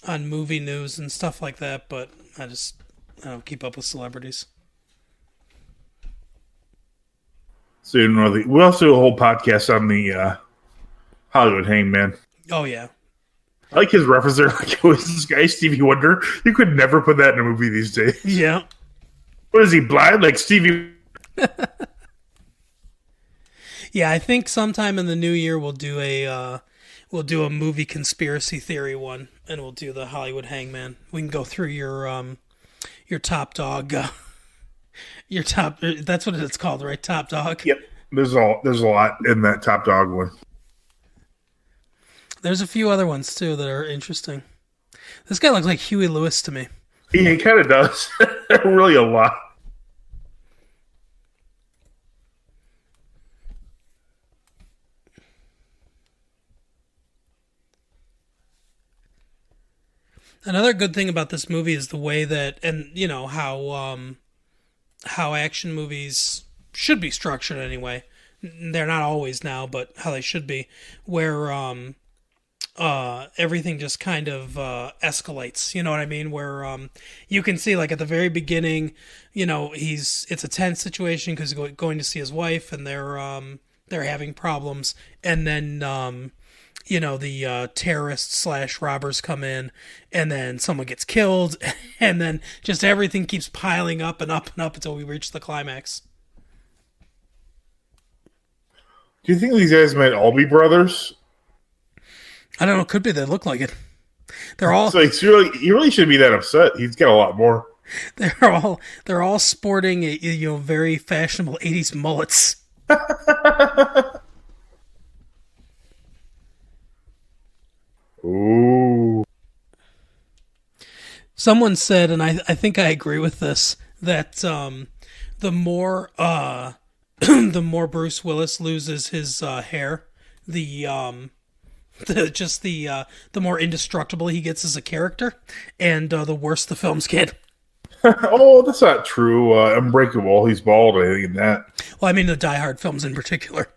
on movie news and stuff like that, but I don't keep up with celebrities. So you know, we also do a whole podcast on the Hollywood Hangman. Oh yeah, I like his reference there. Like, who is this guy, Stevie Wonder? You could never put that in a movie these days. Yeah. What is he, blind like Stevie? Yeah, I think sometime in the new year we'll do a movie conspiracy theory one, and we'll do the Hollywood Hangman. We can go through your top dog, your top. That's what it's called, right? Top dog. Yep. There's a lot in that top dog one. There's a few other ones too that are interesting. This guy looks like Huey Lewis to me. He kind of does. Really a lot. Another good thing about this movie is the way that, and you know how action movies should be structured anyway. They're not always now, but how they should be, where everything just kind of escalates. You know what I mean? Where you can see, like at the very beginning, you know, it's a tense situation because he's going to see his wife, and they're having problems, and then you know, the terrorists / robbers come in, and then someone gets killed, and then just everything keeps piling up and up and up until we reach the climax. Do you think these guys might all be brothers? I don't know. Could be. They look like it. They're all. So you really shouldn't be that upset. He's got a lot more. They're all sporting very fashionable '80s mullets. Ooh. Someone said, and I think I agree with this, that the more the more Bruce Willis loses his hair, the more indestructible he gets as a character, and the worse the films get. Oh, that's not true. Unbreakable, he's bald, I think, in that. Well, I mean the Die Hard films in particular.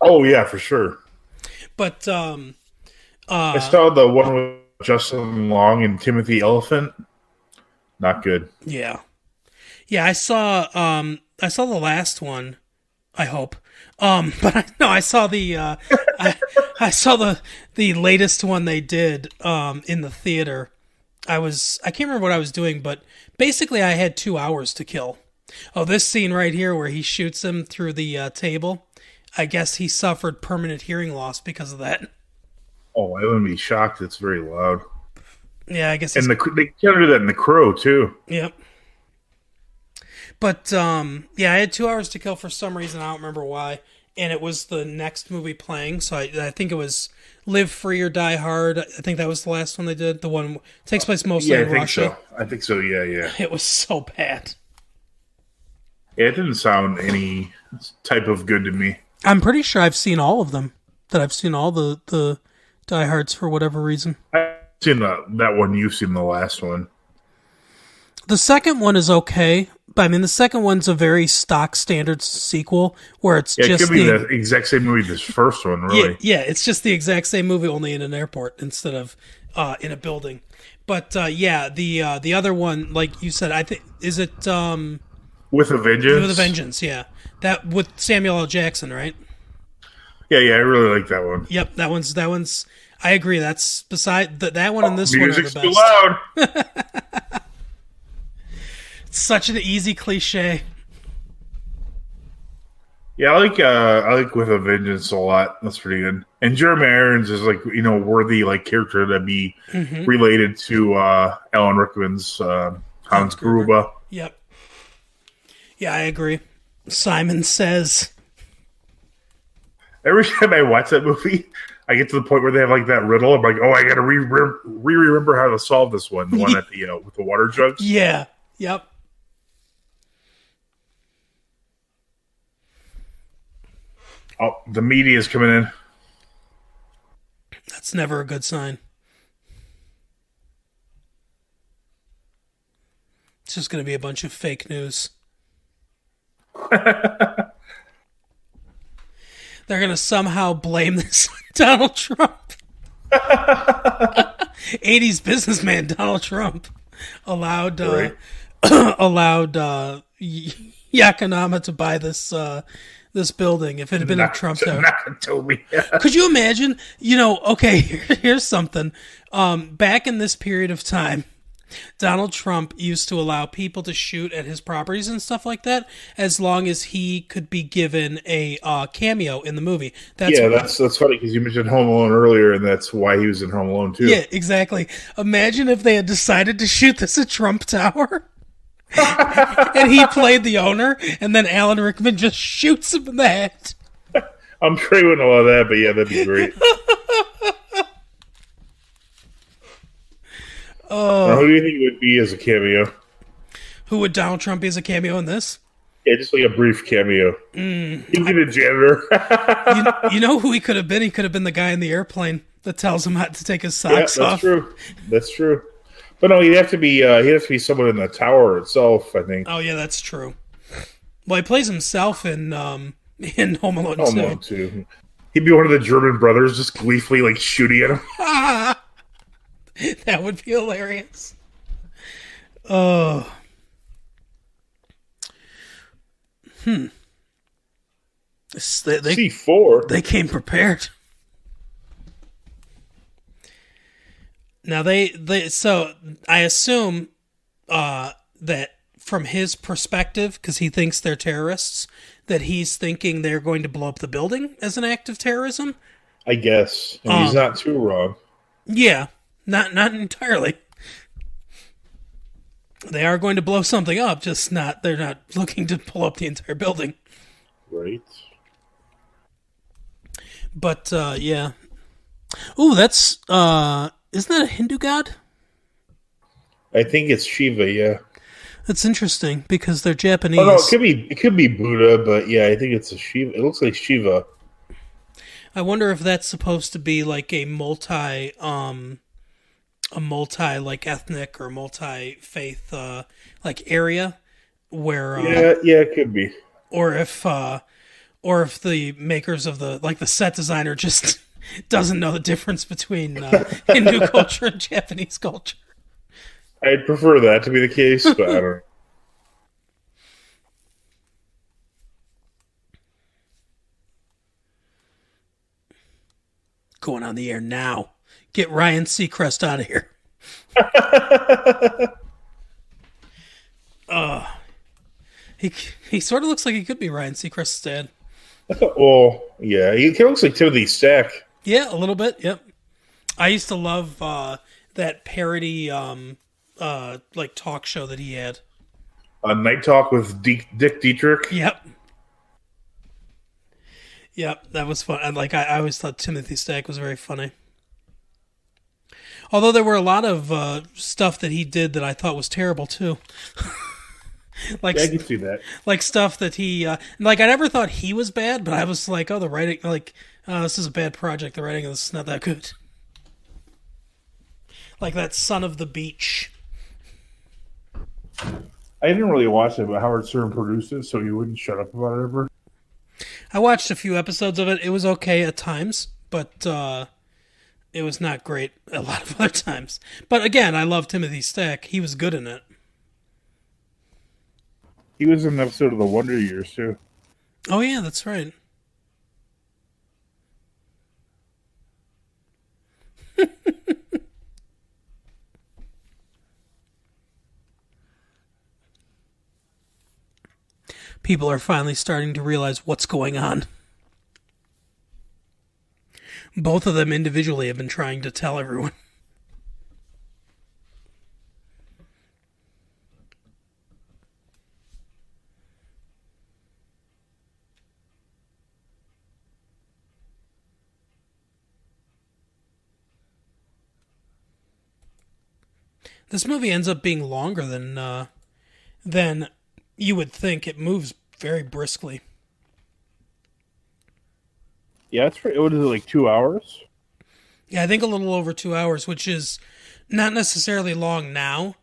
Oh, yeah, for sure. But I saw the one with Justin Long and Timothy Elephant. Not good. Yeah. I saw the last one, I hope. But I saw the I saw the latest one they did in the theater. I can't remember what I was doing, but basically I had 2 hours to kill. Oh, this scene right here where he shoots him through the table. I guess he suffered permanent hearing loss because of that. Oh, I wouldn't be shocked. It's very loud. Yeah, I guess. And they kind of do that in The Crow too. Yep. But yeah, I had 2 hours to kill for some reason. I don't remember why. And it was the next movie playing, so I think it was Live Free or Die Hard. I think that was the last one they did. The one takes place mostly in Russia. I think so. Yeah. It was so bad. Yeah, it didn't sound any type of good to me. I'm pretty sure I've seen all of them. That I've seen all the Die Hards for whatever reason. I've seen that one. You've seen the last one. The second one is okay, but I mean the second one's a very stock standard sequel where it's just it could be the exact same movie as the first one, really. Yeah, it's just the exact same movie, only in an airport instead of in a building. But yeah, the other one, like you said, I think is it With a Vengeance? With a Vengeance, yeah. That with Samuel L. Jackson, right? Yeah, I really like that one. Yep, that one's. I agree. That's beside that one and this one are the best. Music's too loud. It's such an easy cliche. Yeah, I like With a Vengeance a lot. That's pretty good. And Jeremy Irons is like worthy character to be related to Alan Rickman's Hans Gruber. Yep. Yeah, I agree. Simon Says. Every time I watch that movie, I get to the point where they have that riddle. I'm like, oh, I got to remember how to solve this one. The one at the with the water jugs. Yeah. Yep. Oh, the media is coming in. That's never a good sign. It's just going to be a bunch of fake news. They're going to somehow blame this on Donald Trump. 80s businessman Donald Trump allowed Yakanama to buy this building if it had been a Trump town. Could you imagine? Okay, here's something. Back in this period of time, Donald Trump used to allow people to shoot at his properties and stuff like that, as long as he could be given a cameo in the movie. That's funny because you mentioned Home Alone earlier, and that's why he was in Home Alone too. Yeah, exactly. Imagine if they had decided to shoot this at Trump Tower, and he played the owner, and then Alan Rickman just shoots him in the head. I'm sure he wouldn't allow that, but yeah, that'd be great. Who do you think it would be as a cameo? Who would Donald Trump be as a cameo in this? Yeah, just a brief cameo. He'd be the janitor. you know who he could have been? He could have been the guy in the airplane that tells him how to take his socks off. That's true. But no, he'd have to be someone in the tower itself, I think. Oh yeah, that's true. Well, he plays himself in Home Alone Home 2. Alone 2. He'd be one of the German brothers just gleefully like shooting at him. That would be hilarious. Oh. C4. They came prepared. Now so I assume that from his perspective, because he thinks they're terrorists, that he's thinking they're going to blow up the building as an act of terrorism. I guess. And he's not too wrong. Yeah, not entirely. They are going to blow something up, just not. They're not looking to blow up the entire building. Right. But yeah. Ooh, that's isn't that a Hindu god? I think it's Shiva, yeah. That's interesting because they're Japanese. Oh no, it could be Buddha, but yeah, I think it's a Shiva. It looks like Shiva. I wonder if that's supposed to be like a multi like ethnic or multi faith like area where yeah, it could be. Or if the makers of the set designer just doesn't know the difference between Hindu culture and Japanese culture. I'd prefer that to be the case, but I don't know. Going on the air now. Get Ryan Seacrest out of here. He sort of looks like he could be Ryan Seacrest's dad. Well, yeah, he kind of looks like Timothy Stack. Yeah, a little bit. Yep. I used to love that parody like talk show that he had. Night Talk with Dick Dietrich. Yep. Yep, that was fun. I always thought Timothy Stack was very funny. Although there were a lot of stuff that he did that I thought was terrible too. Yeah, I can see that. Like stuff that he I never thought he was bad, but I was like, oh, the writing, this is a bad project. The writing of this is not that good. Like that Son of the Beach. I didn't really watch it, but Howard Stern produced it, so he wouldn't shut up about it ever. I watched a few episodes of it. It was okay at times, but it was not great a lot of other times. But again, I love Timothy Stack. He was good in it. He was in an episode of The Wonder Years, too. Oh, yeah, that's right. People are finally starting to realize what's going on. Both of them individually have been trying to tell everyone. This movie ends up being longer than you would think. It moves very briskly. Yeah, it's what is it, like 2 hours? Yeah, I think a little over 2 hours, which is not necessarily long now,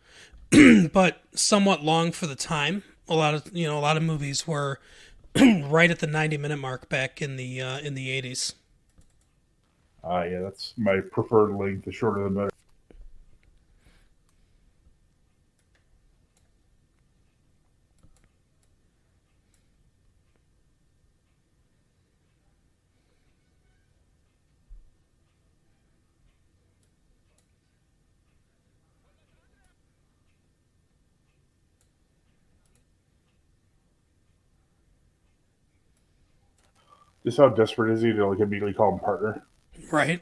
but somewhat long for the time. A lot of movies were right at the 90-minute mark back in the 80s. Yeah, that's my preferred length. The shorter the better. Just how desperate is he to like immediately call him partner? Right.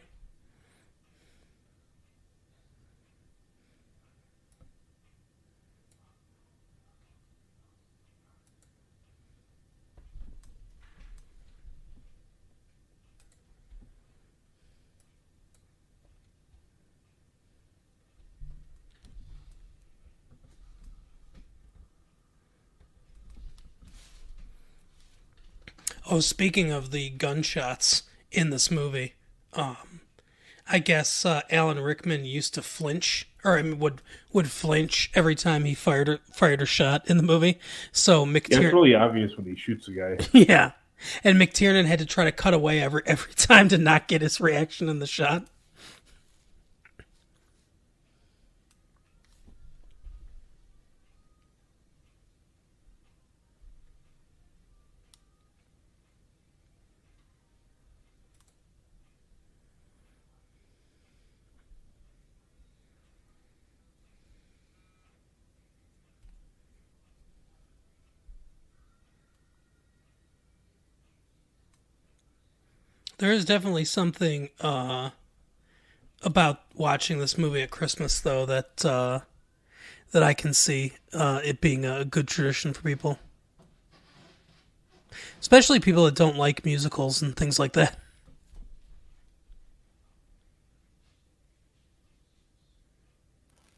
Oh, speaking of the gunshots in this movie, I guess Alan Rickman used to flinch or I mean, would flinch every time he fired a shot in the movie. So Yeah, it's McTiernan, really obvious when he shoots a guy. yeah, and McTiernan had to try to cut away every time to not get his reaction in the shot. There is definitely something about watching this movie at Christmas, though, that I can see it being a good tradition for people, especially people that don't like musicals and things like that.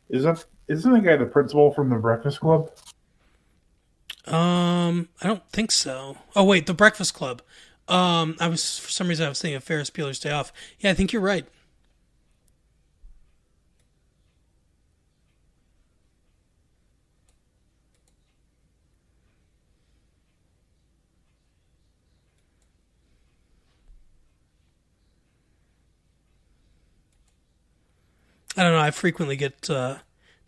Isn't the guy the principal from the Breakfast Club? I don't think so. Oh wait, The Breakfast Club. I was for some reason I was thinking of Ferris Bueller's Day Off. Yeah, I think you're right. I don't know. I frequently get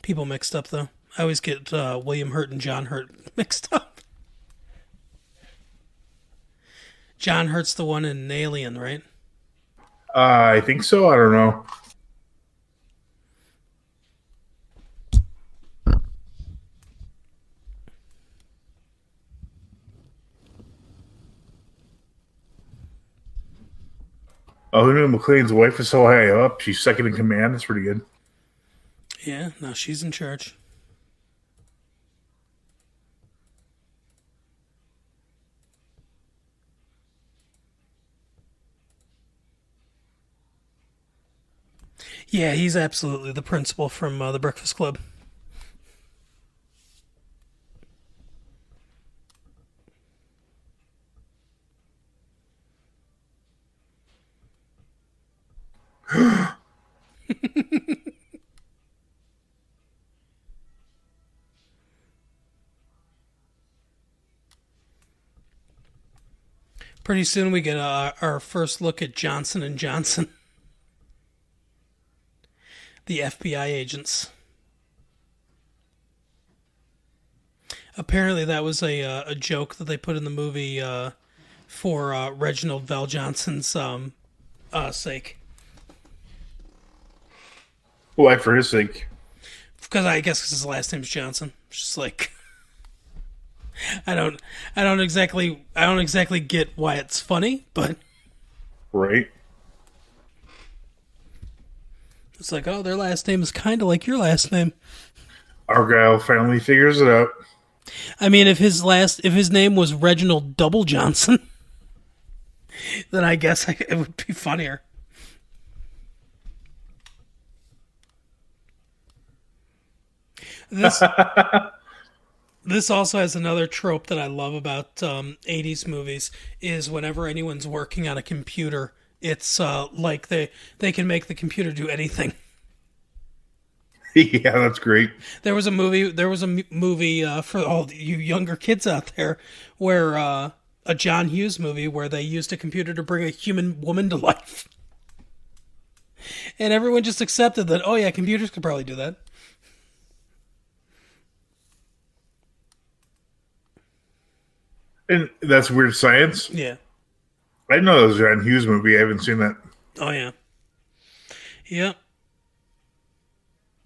people mixed up though. I always get William Hurt and John Hurt mixed up. John Hurt's the one in Alien, right? I think so. I don't know. Oh, who knew McLean's wife is so high up? She's second in command. That's pretty good. Yeah, now she's in charge. Yeah, he's absolutely the principal from The Breakfast Club. Pretty soon we get our first look at Johnson and Johnson, the FBI agents. Apparently, that was a joke that they put in the movie for Reginald Val Johnson's sake. Why, for his sake? Because I guess his last name's Johnson. It's just like I don't I don't exactly get why it's funny, but Right? it's like, oh, their last name is kind of like your last name. Argyle finally figures it out. I mean, if his name was Reginald Double Johnson, then I guess it would be funnier. This this also has another trope that I love about 80s movies is whenever anyone's working on a computer, it's like they can make the computer do anything. Yeah, that's great. There was a movie for all you younger kids out there where a John Hughes movie where they used a computer to bring a human woman to life. And everyone just accepted that, oh yeah, computers could probably do that. And that's Weird Science. Yeah. I didn't know that was a John Hughes movie. I haven't seen that. Oh yeah. Yep.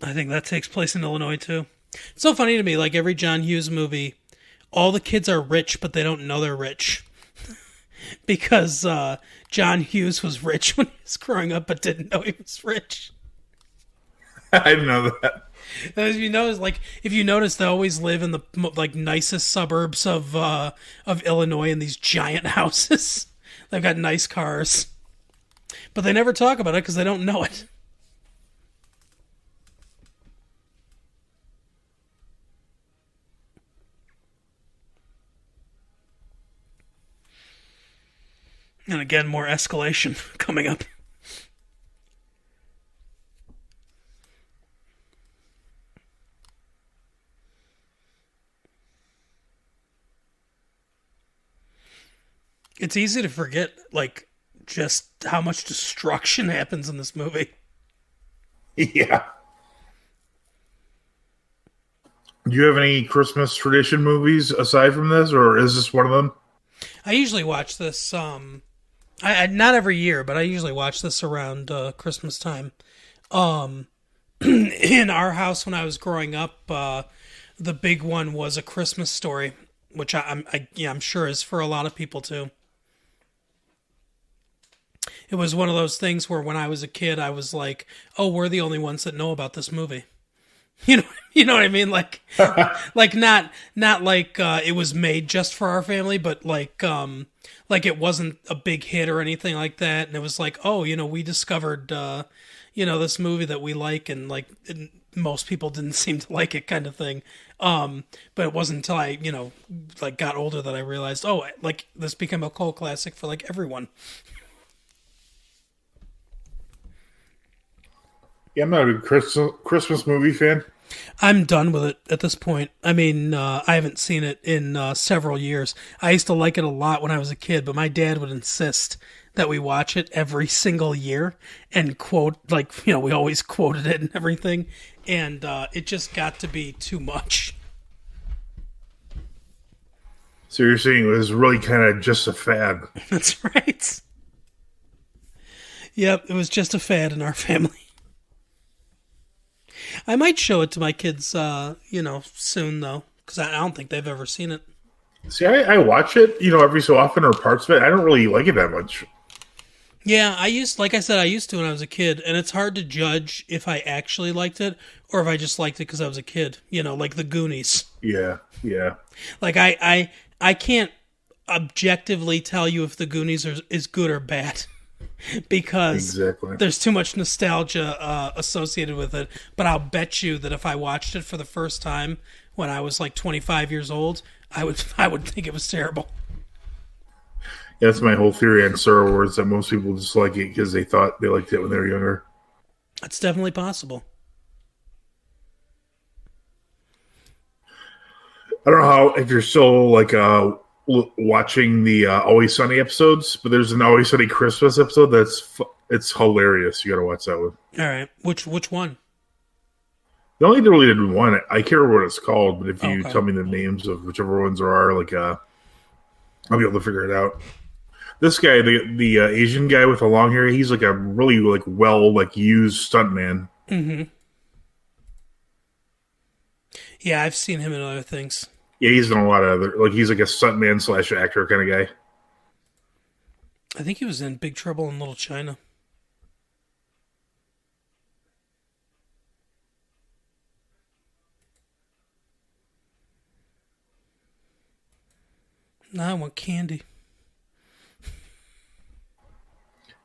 I think that takes place in Illinois too. It's so funny to me, like every John Hughes movie, all the kids are rich, but they don't know they're rich. Because John Hughes was rich when he was growing up, but didn't know he was rich. I didn't know that. As you notice, like if you notice, they always live in the like nicest suburbs of Illinois in these giant houses. They've got nice cars, but they never talk about it because they don't know it. And again, more escalation coming up. It's easy to forget, like, just how much destruction happens in this movie. Yeah. Do you have any Christmas tradition movies aside from this, or is this one of them? I usually watch this, I not every year, but I usually watch this around Christmas time. Um, in our house when I was growing up, the big one was A Christmas Story, which I'm sure is for a lot of people too. It was one of those things where when I was a kid, I was like, "Oh, we're the only ones that know about this movie." You know, you know what I mean? Like not like it was made just for our family, but like it wasn't a big hit or anything like that. And it was like, oh, we discovered this movie that we like, and like most people didn't seem to like it, kind of thing. But it wasn't until I like got older that I realized, oh, like this became a cult classic for like everyone. Yeah, I'm not a Christmas movie fan. I'm done with it at this point. I mean, I haven't seen it in several years. I used to like it a lot when I was a kid, but my dad would insist that we watch it every single year and quote, like, we always quoted it and everything. And it just got to be too much. So you're saying it was really kind of just a fad. That's right. Yep, it was just a fad in our family. I might show it to my kids, soon though, because I don't think they've ever seen it. See, I watch it, every so often or parts of it. I don't really like it that much. Yeah, like I said, I used to when I was a kid, and it's hard to judge if I actually liked it or if I just liked it because I was a kid. Like The Goonies. Yeah, yeah. Like I can't objectively tell you if The Goonies is good or bad. Because there's too much nostalgia associated with it. But I'll bet you that if I watched it for the first time when I was like 25 years old, I would think it was terrible. Yeah, that's my whole theory on Star Wars, that most people just like it because they thought they liked it when they were younger. That's definitely possible. I don't know how if you're still like watching the Always Sunny episodes, but there's an Always Sunny Christmas episode it's hilarious. You got to watch that one. All right, which one? They only really did one. I can't remember what it's called, but if you tell me the names of whichever ones there are, like I'll be able to figure it out. This guy, the Asian guy with the long hair, he's like a really like well like used stuntman. Mm-hmm. Yeah, I've seen him in other things. Yeah, he's done a lot of other, like he's like a stuntman / actor kind of guy. I think he was in Big Trouble in Little China. Now I want candy.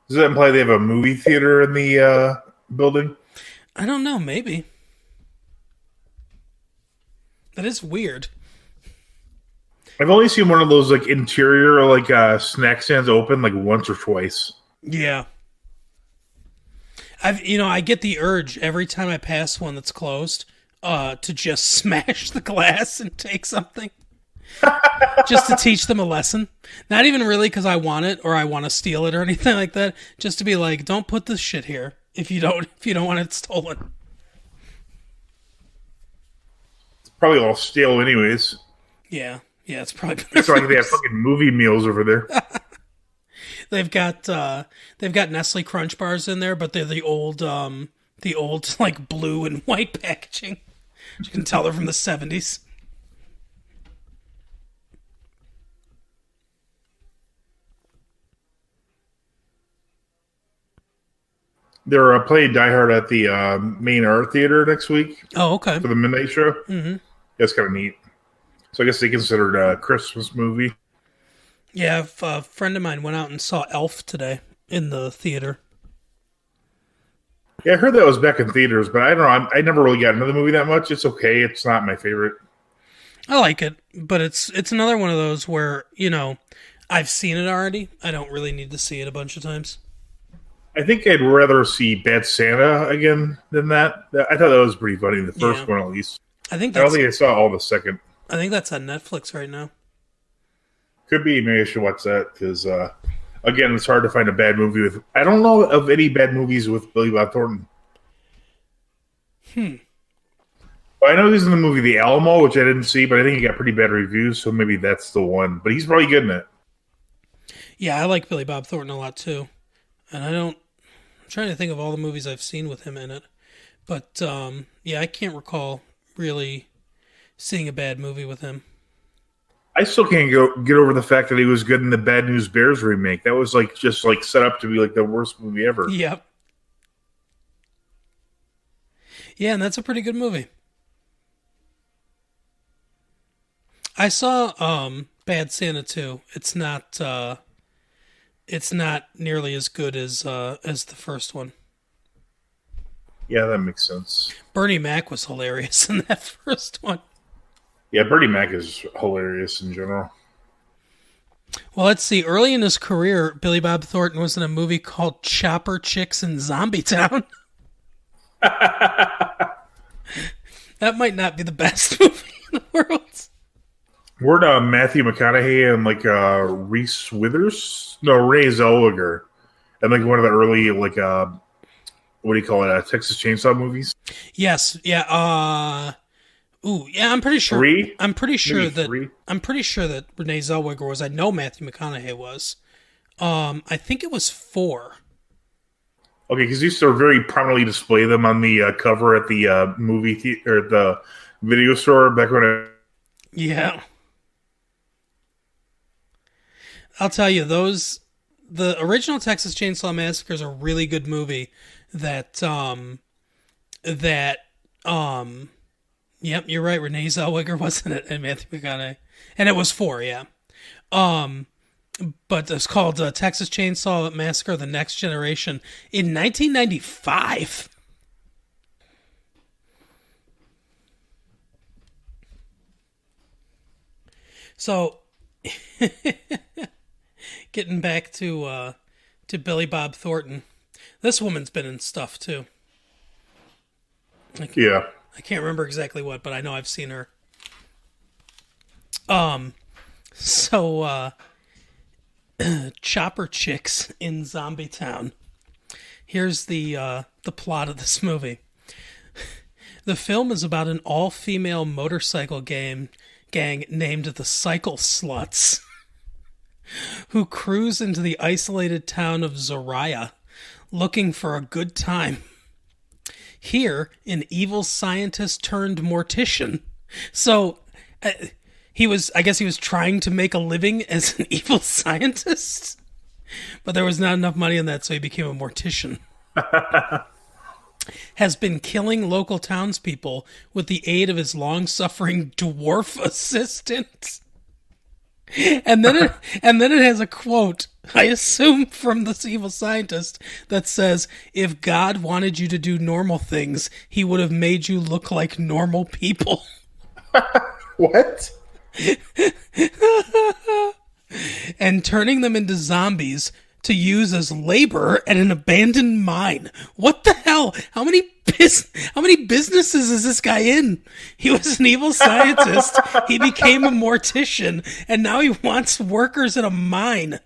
Does that imply they have a movie theater in the building? I don't know, maybe. That is weird. I've only seen one of those like interior like snack stands open like once or twice. Yeah. I get the urge every time I pass one that's closed to just smash the glass and take something. Just to teach them a lesson. Not even really because I want it or I want to steal it or anything like that. Just to be like, don't put this shit here if you don't want it stolen. It's probably all stale anyways. Yeah, it's probably. It's like they have fucking movie meals over there. They've got Nestle Crunch bars in there, but they're the old like blue and white packaging. You can tell they're from the 70s. They're playing Die Hard at the main art theater next week. Oh, okay. For the midnight show. Mm-hmm. That's kind of neat. So I guess they considered a Christmas movie. Yeah, a friend of mine went out and saw Elf today in the theater. Yeah, I heard that was back in theaters, but I don't know. I never really got into the movie that much. It's okay. It's not my favorite. I like it, but it's another one of those where, I've seen it already. I don't really need to see it a bunch of times. I think I'd rather see Bad Santa again than that. I thought that was pretty funny, the first one at least. I don't think I saw all the second. I think that's on Netflix right now. Could be. Maybe I should watch that because, again, it's hard to find a bad movie with. I don't know of any bad movies with Billy Bob Thornton. I know he's in the movie The Alamo, which I didn't see, but I think he got pretty bad reviews, so maybe that's the one. But he's probably good in it. Yeah, I like Billy Bob Thornton a lot too, and I'm trying to think of all the movies I've seen with him in it, but yeah, I can't recall really seeing a bad movie with him. I still can't get over the fact that he was good in the Bad News Bears remake. That was just set up to be like the worst movie ever. Yep. Yeah, and that's a pretty good movie. I saw Bad Santa 2. It's not nearly as good as the first one. Yeah, that makes sense. Bernie Mac was hilarious in that first one. Yeah, Bernie Mac is hilarious in general. Well, let's see. Early in his career, Billy Bob Thornton was in a movie called Chopper Chicks in Zombie Town. That might not be the best movie in the world. Where'd Matthew McConaughey and Reese Withers? No, Renee Zellweger. And one of the early what do you call it? Texas Chainsaw movies? Yes. Yeah. Yeah, I'm pretty sure. Three? I'm pretty sure Maybe that three? I'm pretty sure that Renee Zellweger was. I know Matthew McConaughey was. I think it was 4. Okay, because you used to very prominently display them on the cover at the movie theater, or the video store back when. Yeah. I'll tell you, the original Texas Chainsaw Massacre is a really good movie. Yep, you're right. Renee Zellweger was in it, and Matthew McConaughey, and it was 4, yeah. But it's called Texas Chainsaw Massacre: The Next Generation in 1995. So, getting back to Billy Bob Thornton, this woman's been in stuff too. Yeah. I can't remember exactly what, but I know I've seen her. Chopper Chicks in Zombie Town. Here's the plot of this movie. The film is about an all-female motorcycle gang named the Cycle Sluts, who cruise into the isolated town of Zariah looking for a good time. Here, an evil scientist turned mortician. So, I guess he was trying to make a living as an evil scientist, but there was not enough money in that, so he became a mortician. Has been killing local townspeople with the aid of his long-suffering dwarf assistant. And then it has a quote, I assume from this evil scientist, that says, if God wanted you to do normal things, he would have made you look like normal people. What? And turning them into zombies to use as labor at an abandoned mine. What the hell? How many businesses is this guy in? He was an evil scientist. He became a mortician, and now he wants workers at a mine.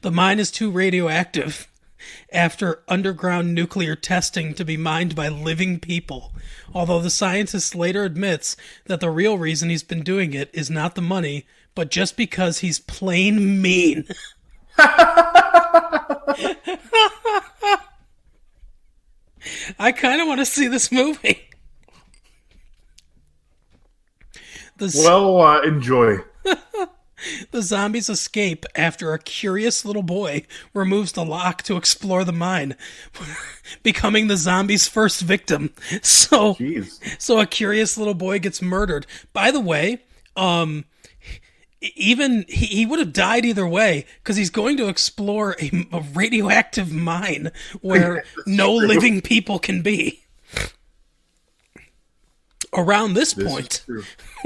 The mine is too radioactive after underground nuclear testing to be mined by living people. Although the scientist later admits that the real reason he's been doing it is not the money, but just because he's plain mean. I kind of want to see this movie. Enjoy. The zombies escape after a curious little boy removes the lock to explore the mine, becoming the zombies' first victim. So a curious little boy gets murdered. By the way, even he would have died either way because he's going to explore a radioactive mine where no living people can be. Around this point,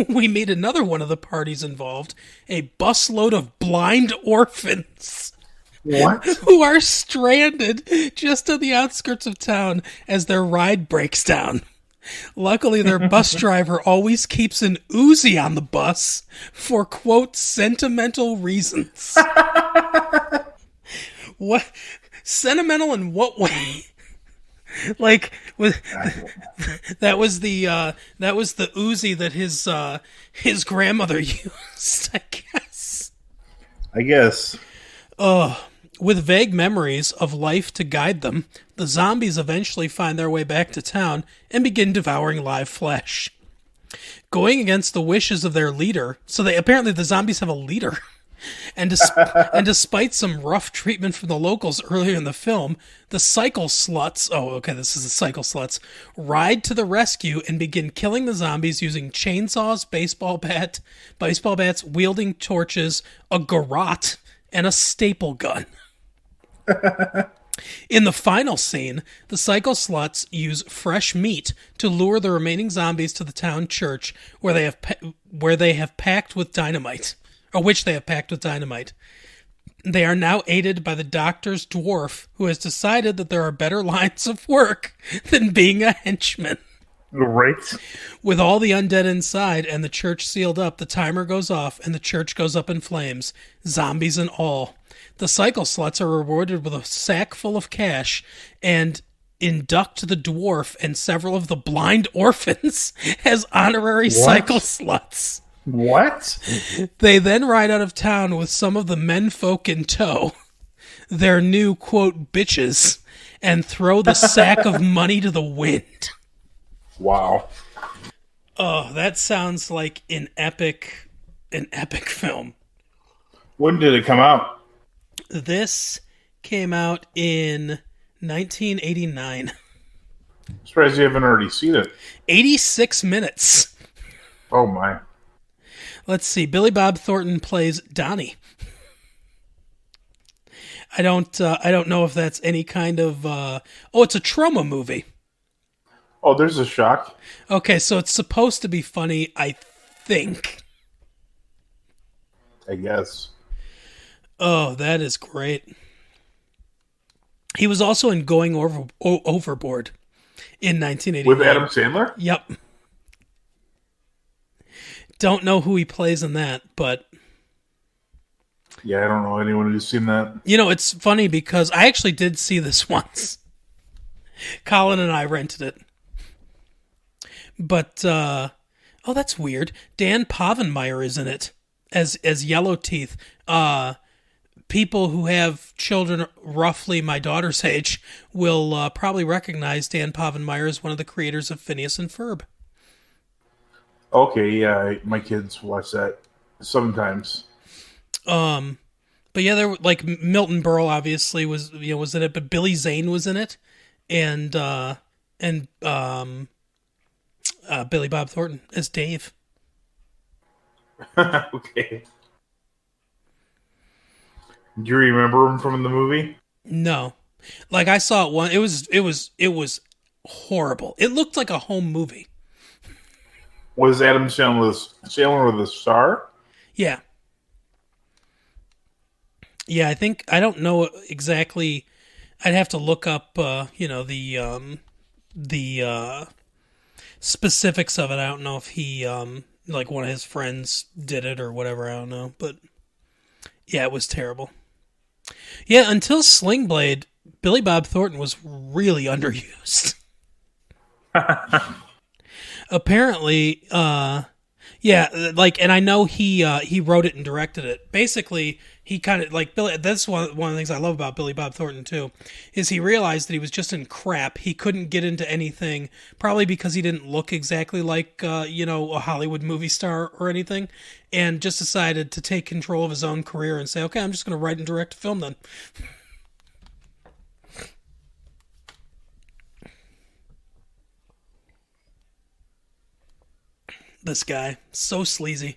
we meet another one of the parties involved, a busload of blind orphans. What? Who are stranded just on the outskirts of town as their ride breaks down. Luckily, their bus driver always keeps an Uzi on the bus for, quote, sentimental reasons. What? Sentimental in what way? Like, with, that was the Uzi that his grandmother used, I guess. I guess. With vague memories of life to guide them, the zombies eventually find their way back to town and begin devouring live flesh. Going against the wishes of their leader, so they apparently the zombies have a leader. And despite some rough treatment from the locals earlier in the film, the Cycle Sluts, this is the Cycle Sluts, ride to the rescue and begin killing the zombies using chainsaws, baseball bats, wielding torches, a garrote, and a staple gun. In the final scene, the Cycle Sluts use fresh meat to lure the remaining zombies to the town church where they have packed with dynamite. Or which they have packed with dynamite. They are now aided by the doctor's dwarf, who has decided that there are better lines of work than being a henchman. Right. With all the undead inside and the church sealed up, the timer goes off and the church goes up in flames, zombies and all. The Cycle Sluts are rewarded with a sack full of cash and induct the dwarf and several of the blind orphans as honorary Cycle Sluts. What? They then ride out of town with some of the menfolk in tow, their new, quote, bitches, and throw the sack of money to the wind. Wow. Oh, that sounds like an epic film. When did it come out? This came out in 1989. I'm surprised you haven't already seen it. 86 minutes. Oh, my. Let's see. Billy Bob Thornton plays Donnie. I don't know if that's any kind of. It's a trauma movie. Oh, there's a shock. Okay, so it's supposed to be funny, I think. I guess. Oh, that is great. He was also in Going Overboard in 1989. With Adam Sandler? Yep. Don't know who he plays in that, but... Yeah, I don't know anyone who's seen that. You know, it's funny because I actually did see this once. Colin and I rented it. But, that's weird. Dan Povenmire is in it as Yellow Teeth. People who have children roughly my daughter's age will probably recognize Dan Povenmire as one of the creators of Phineas and Ferb. Okay, yeah, my kids watch that sometimes. But yeah, there like Milton Berle obviously was in it, but Billy Zane was in it, and Billy Bob Thornton as Dave. Okay. Do you remember him from the movie? No, like I saw it one. It was horrible. It looked like a home movie. Was Adam Sandler the star? Yeah. Yeah, I don't know exactly. I'd have to look up, the specifics of it. I don't know if he, like one of his friends did it or whatever. I don't know, but yeah, it was terrible. Yeah, until Sling Blade, Billy Bob Thornton was really underused. Apparently, and I know he wrote it and directed it. Basically, he kind of like Billy. That's one of the things I love about Billy Bob Thornton too, is he realized that he was just in crap. He couldn't get into anything, probably because he didn't look exactly like a Hollywood movie star or anything, and just decided to take control of his own career and say, okay, I'm just going to write and direct a film then. This guy, so sleazy.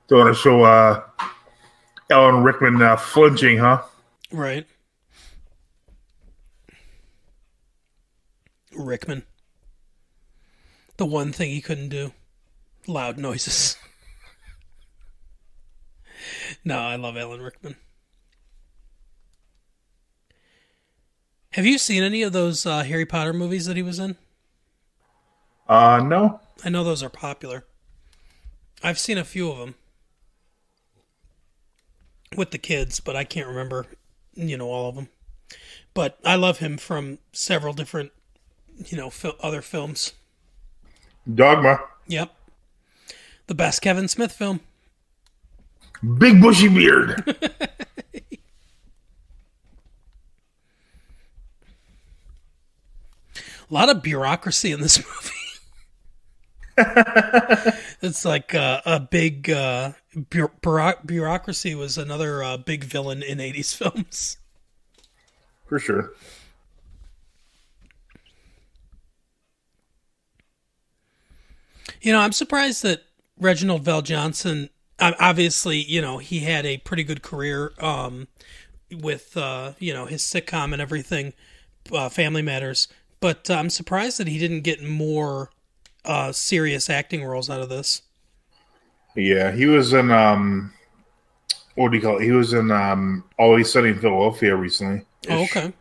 Don't want to show Alan Rickman flinching, huh? Right. Rickman. The one thing he couldn't do. Loud noises. No, I love Alan Rickman. Have you seen any of those Harry Potter movies that he was in? No. I know those are popular. I've seen a few of them with the kids, but I can't remember, all of them. But I love him from several different, other films. Dogma. Yep. The best Kevin Smith film. Big bushy beard. A lot of bureaucracy in this movie. It's like a big bureaucracy was another big villain in 80s films. For sure. I'm surprised that Reginald VelJohnson, obviously, he had a pretty good career with, his sitcom and everything, Family Matters. But I'm surprised that he didn't get more serious acting roles out of this. Yeah, he was in what do you call it? He was in Always Sunny in Philadelphia recently. Oh, okay.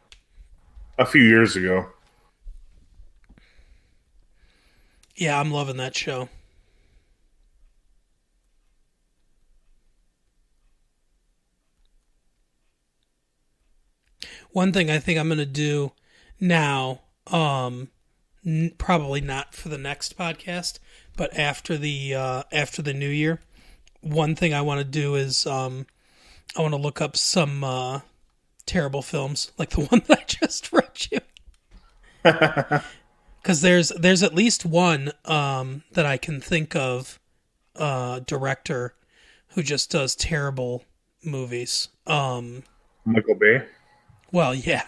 A few years ago. Yeah, I'm loving that show. One thing I think I'm going to do now, probably not for the next podcast, but after the new year, one thing I want to do is I want to look up some terrible films like the one that I just read you. Because there's at least one that I can think of, director who just does terrible movies. Michael Bay. Well, yeah.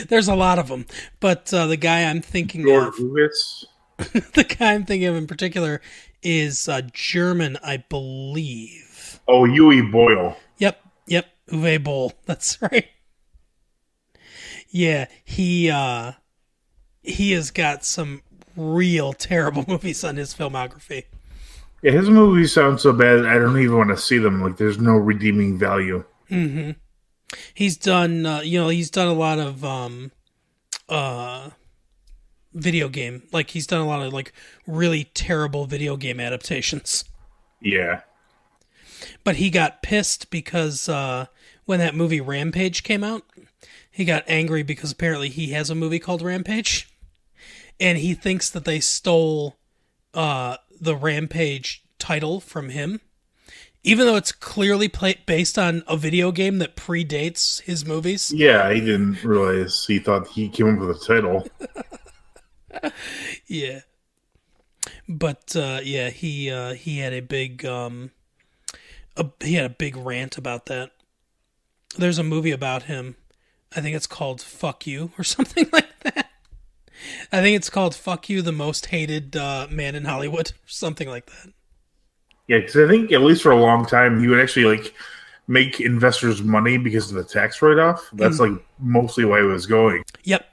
There's a lot of them, but the guy I'm thinking George of, Lewis. the guy I'm thinking of in particular is German, I believe. Oh, Uwe Boll. Yep, Uwe Boll. That's right. Yeah, he has got some real terrible movies on his filmography. Yeah, his movies sound so bad I don't even want to see them. Like, there's no redeeming value. Mm-hmm. He's done, he's done a lot of video game. Like, he's done a lot of, like, really terrible video game adaptations. Yeah. But he got pissed because when that movie Rampage came out, he got angry because apparently he has a movie called Rampage. And he thinks that they stole the Rampage title from him. Even though it's clearly based on a video game that predates his movies. Yeah, he didn't realize. He thought he came up with a title. Yeah. But yeah, he had a big rant about that. There's a movie about him. I think it's called Fuck You or something like that. I think it's called Fuck You, the Most Hated Man in Hollywood, or something like that. Yeah, because I think at least for a long time he would actually like make investors money because of the tax write-off. That's like mostly why it was going. Yep.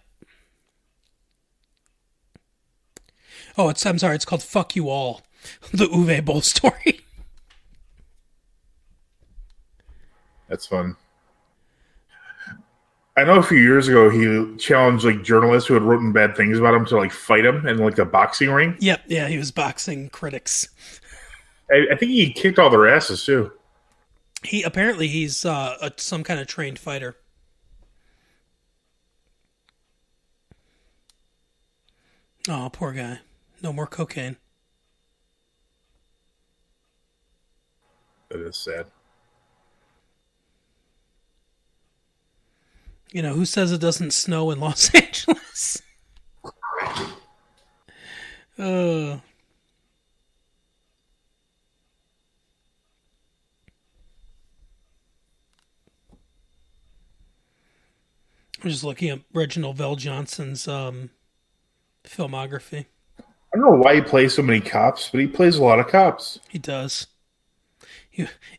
Oh, I'm sorry. It's called Fuck You All, the Uwe Boll story. That's fun. I know a few years ago he challenged like journalists who had written bad things about him to like fight him in like a boxing ring. Yep, yeah, he was boxing critics. I think he kicked all their asses too. He's some kind of trained fighter. Oh, poor guy. No more cocaine. That is sad. Who says it doesn't snow in Los Angeles? I'm just looking at Reginald VelJohnson's filmography. I don't know why he plays so many cops, but he plays a lot of cops. He does.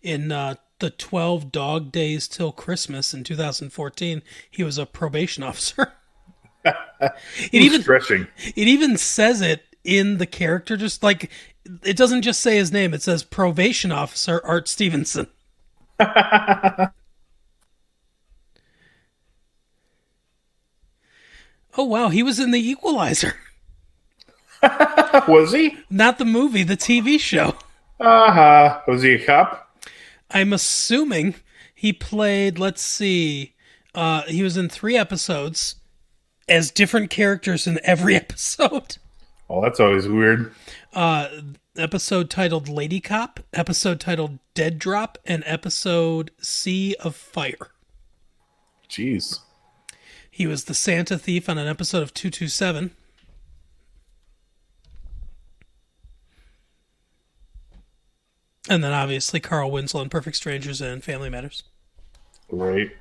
In the 12 Dog Days Till Christmas in 2014, he was a probation officer. It Who's even stretching? it even says it in the character, just like it doesn't just say his name. It says probation officer Art Stevenson. Oh wow, he was in The Equalizer. Was he? Not the movie, the TV show. Uh-huh. Was he a cop? I'm assuming he played, let's see, he was in 3 episodes as different characters in every episode. Oh, that's always weird. Uh, Episode titled Lady Cop, episode titled Dead Drop, and episode Sea of Fire. Jeez. He was the Santa thief on an episode of 227. And then obviously Carl Winslow in Perfect Strangers and Family Matters. Right.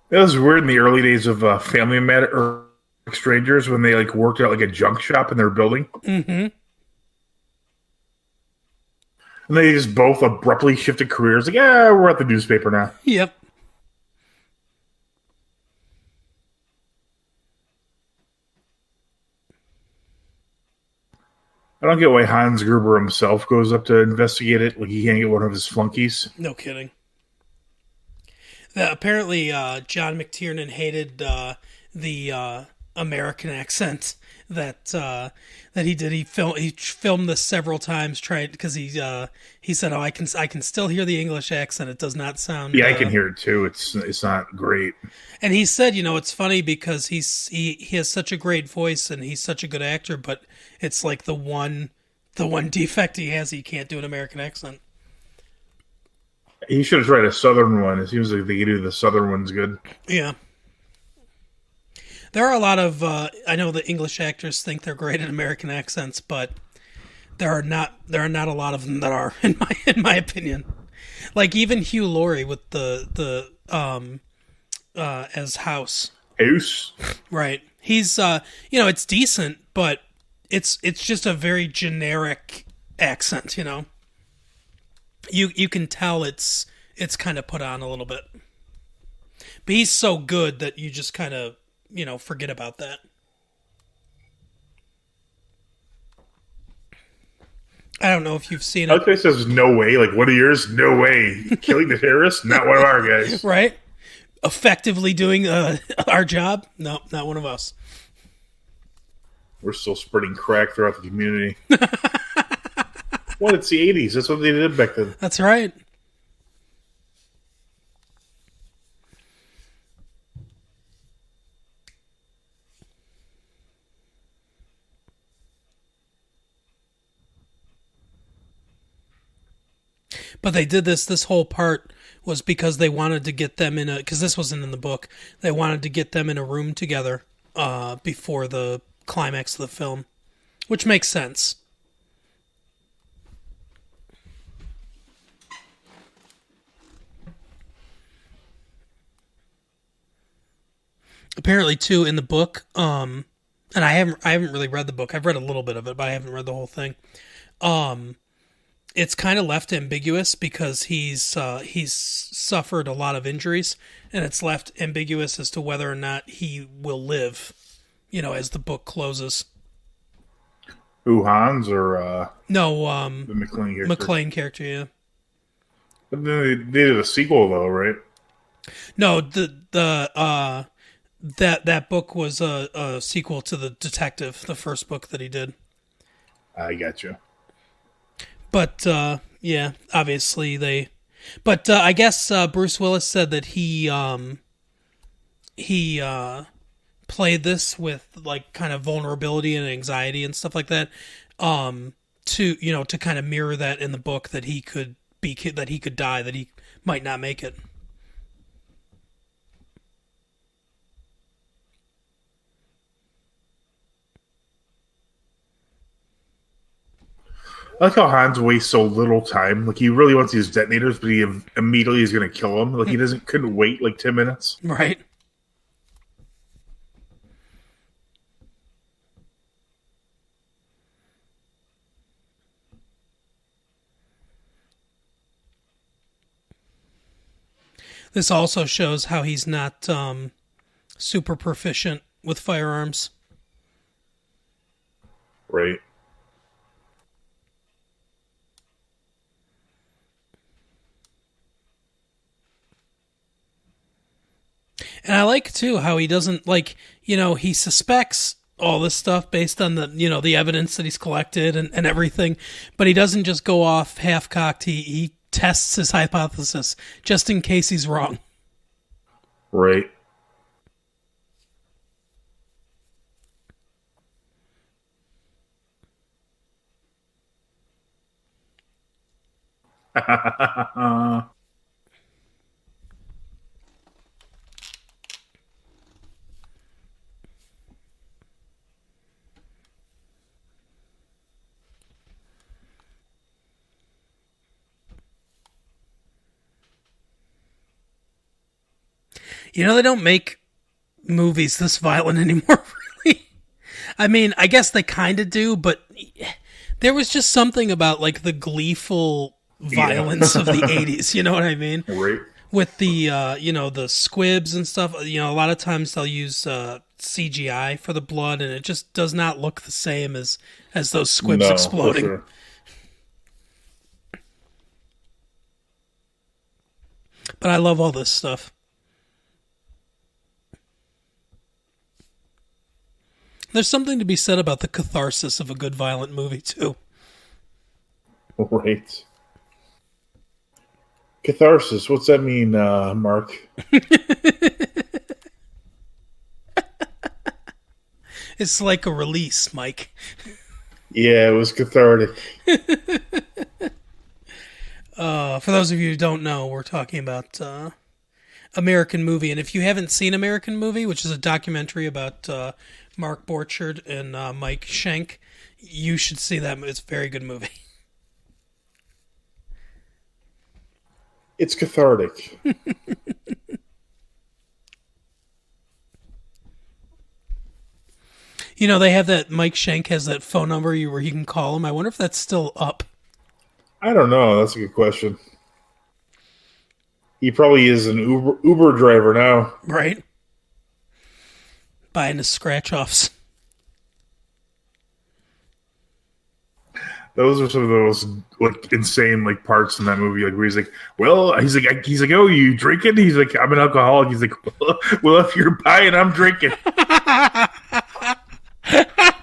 That was weird in the early days of Family Matter or Strangers when they like worked out like a junk shop in their building. Mm-hmm. And they just both abruptly shifted careers. Like, yeah, we're at the newspaper now. Yep. I don't get why Hans Gruber himself goes up to investigate it. Like he can't get one of his flunkies. No kidding. Apparently, John McTiernan hated the American accent that he did. He filmed this several times, tried because he said, "Oh, I can still hear the English accent. It does not sound." Yeah, I can hear it too. It's not great. And he said, it's funny because he has such a great voice and he's such a good actor, but it's like the one defect he has, he can't do an American accent. He should have tried a southern one. It seems like they do the southern ones good. Yeah. There are a lot of I know the English actors think they're great at American accents, but there are not a lot of them that are in my opinion. Like even Hugh Laurie with the as House. House. Right. He's it's decent, but it's just a very generic accent, You can tell it's kind of put on a little bit. But he's so good that you just kind of, forget about that. I don't know if you've seen it. Other place says no way. Like one of yours, no way. Killing the terrorists, not one of our guys. Right? Effectively doing our job? No, not one of us. We're still spreading crack throughout the community. Well, it's the 80s. That's what they did back then. That's right. But they did this whole part was because they wanted to get them because this wasn't in the book. They wanted to get them in a room together before the climax of the film, which makes sense. Apparently, too, in the book, and I haven't really read the book. I've read a little bit of it, but I haven't read the whole thing. It's kind of left ambiguous because he's suffered a lot of injuries, and it's left ambiguous as to whether or not he will live, as the book closes. Who, Hans or No, the McClane character? McClane character, yeah. But then they did a sequel though, right? No, that book was a sequel to The Detective, the first book that he did. I got you. But yeah, obviously they. But I guess Bruce Willis said that he played this with like kind of vulnerability and anxiety and stuff like that, to kind of mirror that in the book that he could die, that he might not make it. I like how Hans wastes so little time. Like he really wants these detonators, but he immediately is going to kill them. Like he couldn't wait like 10 minutes. Right. This also shows how he's not super proficient with firearms. Right. And I like too how he doesn't like, he suspects all this stuff based on the evidence that he's collected and everything, but he doesn't just go off half cocked. He tests his hypothesis just in case he's wrong. Right. They don't make movies this violent anymore, really. I mean, I guess they kind of do, but there was just something about like the gleeful violence of the 80s, you know what I mean? Right. With the the squibs and stuff, a lot of times they'll use CGI for the blood, and it just does not look the same as those squibs No, exploding. for sure. But I love all this stuff. There's something to be said about the catharsis of a good violent movie too. Right. Catharsis. What's that mean, Mark? It's like a release, Mike. Yeah, it was cathartic. For those of you who don't know, we're talking about American Movie, and if you haven't seen American Movie, which is a documentary about Mark Borchardt and Mike Schenk, you should see that. It's a very good movie. It's cathartic. They have that, Mike Schenk has that phone number where you can call him. I wonder if that's still up. I don't know. That's a good question. He probably is an Uber driver now. Right? Buying his scratch-offs. Those are some of those like insane like parts in that movie, like where he's like, "Well," he's like, "Oh, you drinking?" He's like, "I'm an alcoholic." He's like, "Well, if you're buying, I'm drinking."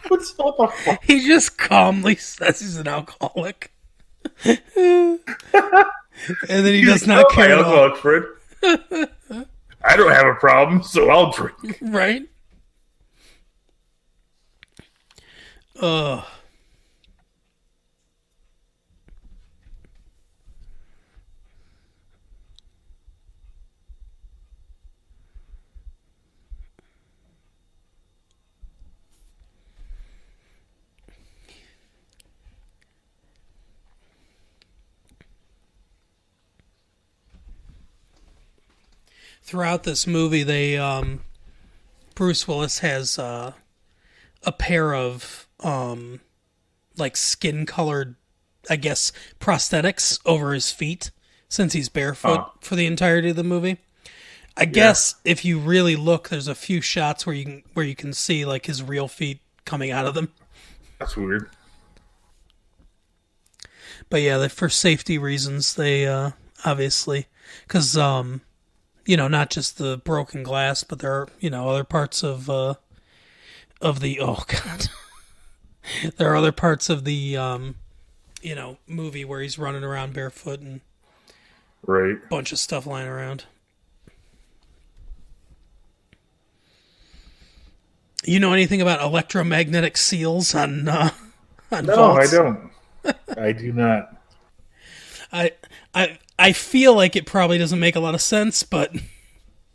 What's what the fuck? He just calmly says he's an alcoholic. And then he does not care at all. Fred. I don't have a problem, so I'll drink. Right? Throughout this movie, Bruce Willis has a pair of like skin-colored, I guess, prosthetics over his feet since he's barefoot for the entirety of the movie. I guess if you really look, there's a few shots where you can see like his real feet coming out of them. That's weird. But yeah, for safety reasons, they obviously, because not just the broken glass, but there are other parts of the oh god, there are other parts of the movie where he's running around barefoot and right, a bunch of stuff lying around. You know anything about electromagnetic seals on No, vaults? I don't. I do not. I feel like it probably doesn't make a lot of sense, but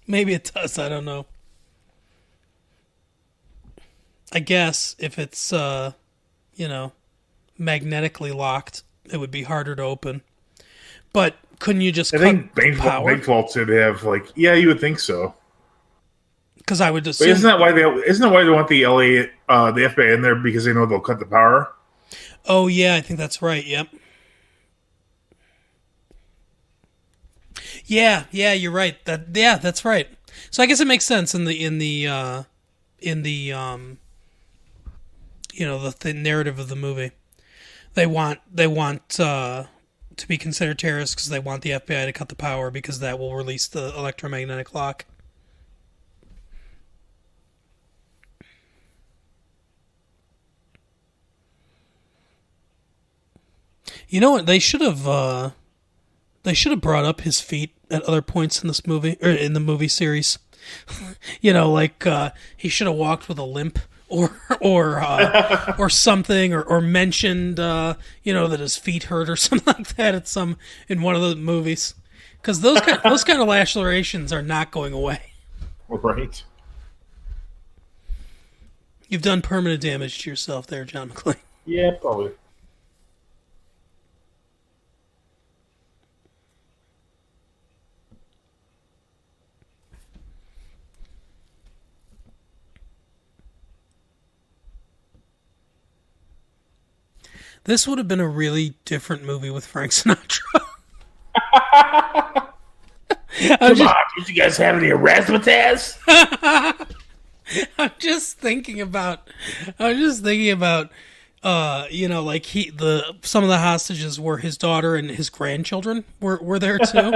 maybe it does. I don't know. I guess if it's magnetically locked, it would be harder to open. But couldn't you just I think bank vaults would have like you would think so. Because I would assume. But isn't that why they want the the FBI in there, because they know they'll cut the power? Oh yeah, I think that's right. Yep. Yeah, you're right. That's right. So I guess it makes sense in the the narrative of the movie. They want to be considered terrorists because they want the FBI to cut the power because that will release the electromagnetic clock. You know what? They should have brought up his feet at other points in this movie or in the movie series. He should have walked with a limp or something or mentioned that his feet hurt or something like that in one of the movies. Because those kind of lacerations are not going away. Right. You've done permanent damage to yourself there, John McClane. Yeah, probably. This would have been a really different movie with Frank Sinatra. Come on, don't you guys have any razzmatazz? I'm just thinking about, some of the hostages were his daughter and his grandchildren were there too,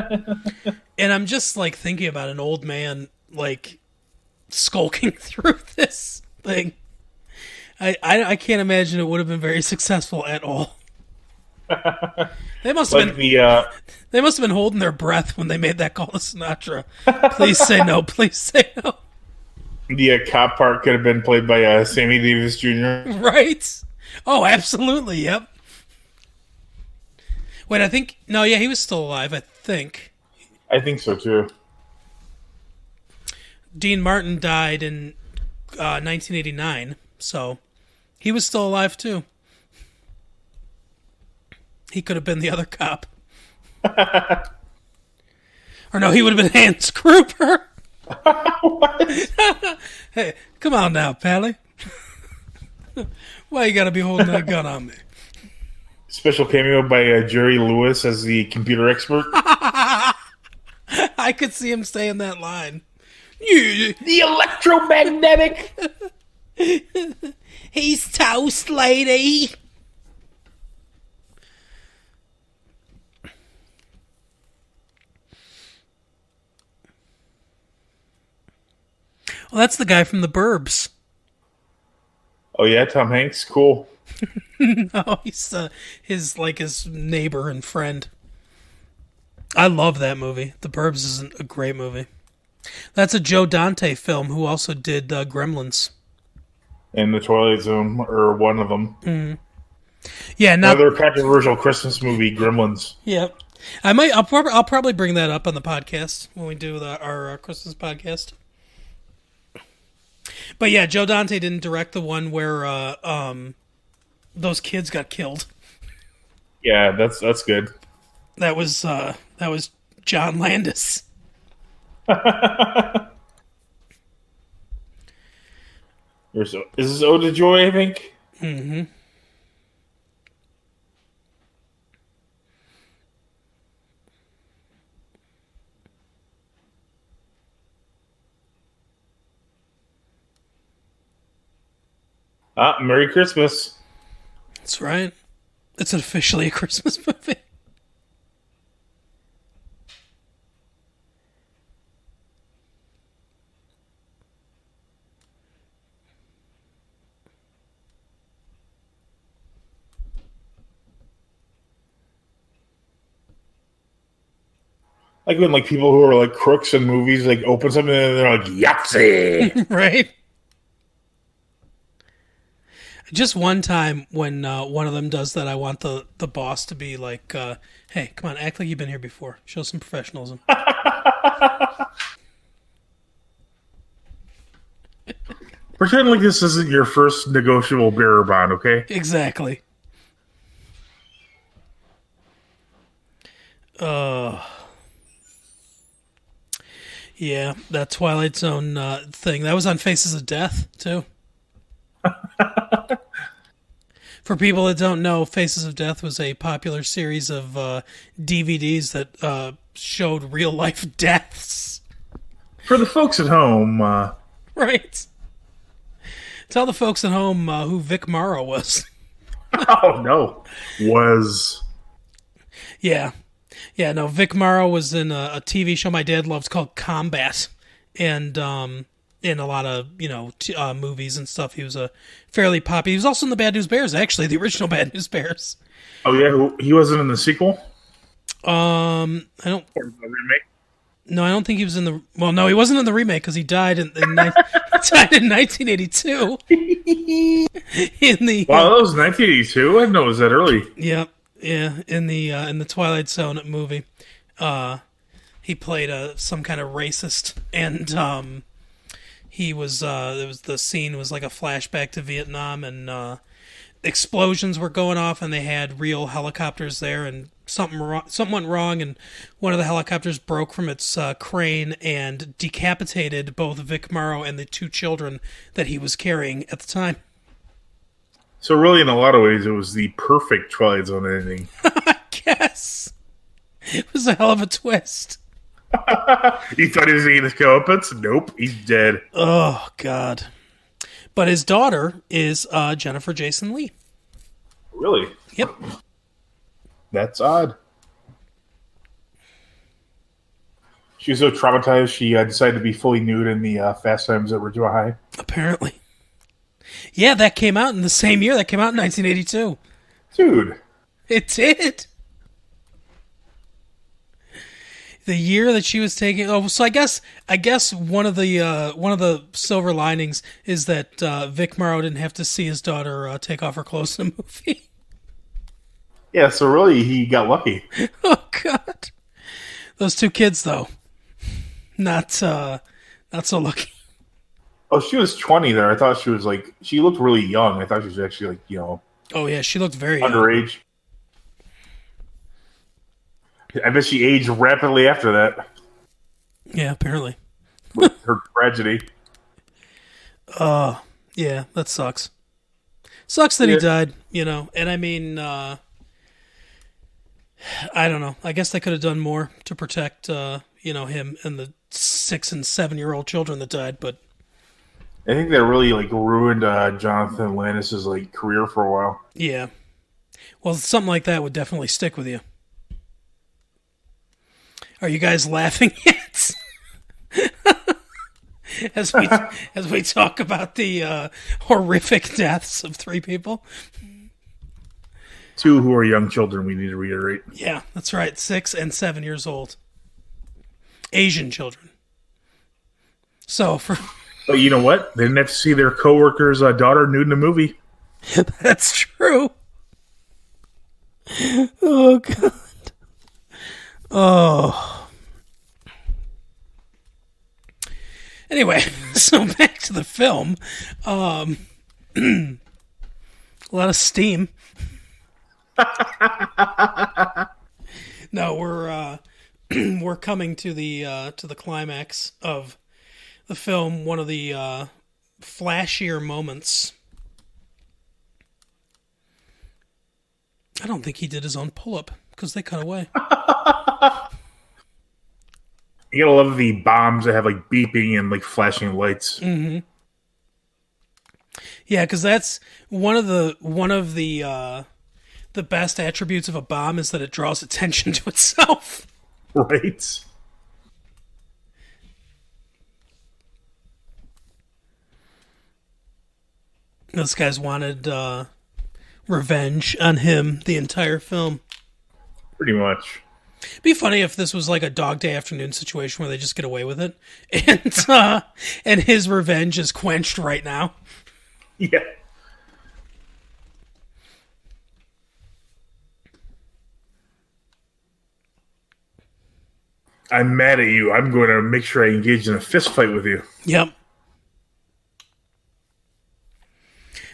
and I'm just like thinking about an old man like skulking through this thing. I can't imagine it would have been very successful at all. They must have They must have been holding their breath when they made that call to Sinatra. Please say no. Please say no. The cop part could have been played by Sammy Davis Jr. Right? Oh, absolutely. Yep. Wait, he was still alive. I think so too. Dean Martin died in 1989, so he was still alive too. He could have been the other cop. Or no, he would have been Hans Gruber. Hey, come on now, Pally. Why you gotta be holding that gun on me? Special cameo by Jerry Lewis as the computer expert. I could see him saying that line. The electromagnetic. He's toast, lady. Well, that's the guy from The Burbs. Oh yeah, Tom Hanks, cool. No, he's his neighbor and friend. I love that movie. The Burbs is a great movie. That's a Joe Dante film who also did Gremlins. And The Twilight Zone, or one of them. Mm-hmm. Yeah, another controversial Christmas movie, Gremlins. Yep. I'll probably bring that up on the podcast when we do our Christmas podcast. But yeah, Joe Dante didn't direct the one where those kids got killed. Yeah, that's good. That was John Landis. Is this Ode to Joy, I think? Mm-hmm. Merry Christmas. That's right. It's officially a Christmas movie. Like when people who are like crooks in movies open something and they're like Yahtzee. Right. Just one time when one of them does that, I want the boss to be like, hey, come on, act like you've been here before. Show some professionalism. Pretend like this isn't your first negotiable bearer bond, okay? Exactly. Yeah, that Twilight Zone thing. That was on Faces of Death, too. For people that don't know, Faces of Death was a popular series of DVDs that showed real-life deaths. For the folks at home, Right. Tell the folks at home who Vic Morrow was. oh no, was Yeah. Yeah, no, Vic Morrow was in a TV show my dad loves called Combat. And in a lot of, movies and stuff. He was a fairly poppy. He was also in the Bad News Bears, actually, the original Bad News Bears. oh yeah, he wasn't in the sequel I don't. or the remake. No, I don't think he was in the. Well, no, he wasn't in the remake because he died in 1982. In the Wow, that was 1982. I didn't know it was that early. yeah, in the Twilight Zone movie, he played some kind of racist, and he was the scene was like a flashback to Vietnam, and explosions were going off, and they had real helicopters there, and something went wrong, and one of the helicopters broke from its crane and decapitated both Vic Morrow and the two children that he was carrying at the time. So really, in a lot of ways, it was the perfect Twilight Zone ending. I guess it was a hell of a twist. You thought he was eating his comeuppance? Nope, he's dead. Oh God! But his daughter is Jennifer Jason Leigh. Really? Yep. That's odd. She was so traumatized, she decided to be fully nude in the Fast Times at Ridgemont High. Apparently. Yeah, that came out in the same year. That came out in 1982. Dude. It did. The year that she was taking. Oh, so I guess one of the silver linings is that Vic Morrow didn't have to see his daughter take off her clothes in a movie. Yeah, so really, he got lucky. Oh God, those two kids though, not so lucky. Oh, she was 20 there. I thought she was like, she looked really young. I thought she was actually like, Oh yeah, she looked very underage. Young. I bet she aged rapidly after that. Yeah, apparently. With her tragedy. Yeah, that sucks. Sucks that he died, and I mean, I don't know. I guess they could have done more to protect, him and the 6 and 7-year-old children that died, but I think that really ruined Jonathan Landis's career for a while. yeah. Well, something like that would definitely stick with you. Are you guys laughing yet? as we talk about the horrific deaths of 3 people. 2 who are young children, we need to reiterate. Yeah, that's right. 6 and 7 years old. Asian children. So But you know what? They didn't have to see their coworker's daughter nude in a movie. That's true. Oh God. Oh. Anyway, so back to the film. A lot of steam. No, we're coming to the climax of the film. One of the flashier moments. I don't think he did his own pull-up because they cut away. You gotta love the bombs that have beeping and flashing lights. Mm-hmm. Yeah, because that's one of the best attributes of a bomb is that it draws attention to itself. Right. Those guys wanted revenge on him the entire film. Pretty much. It'd be funny if this was like a Dog Day Afternoon situation where they just get away with it, and his revenge is quenched right now. Yeah. I'm mad at you. I'm going to make sure I engage in a fist fight with you. Yep.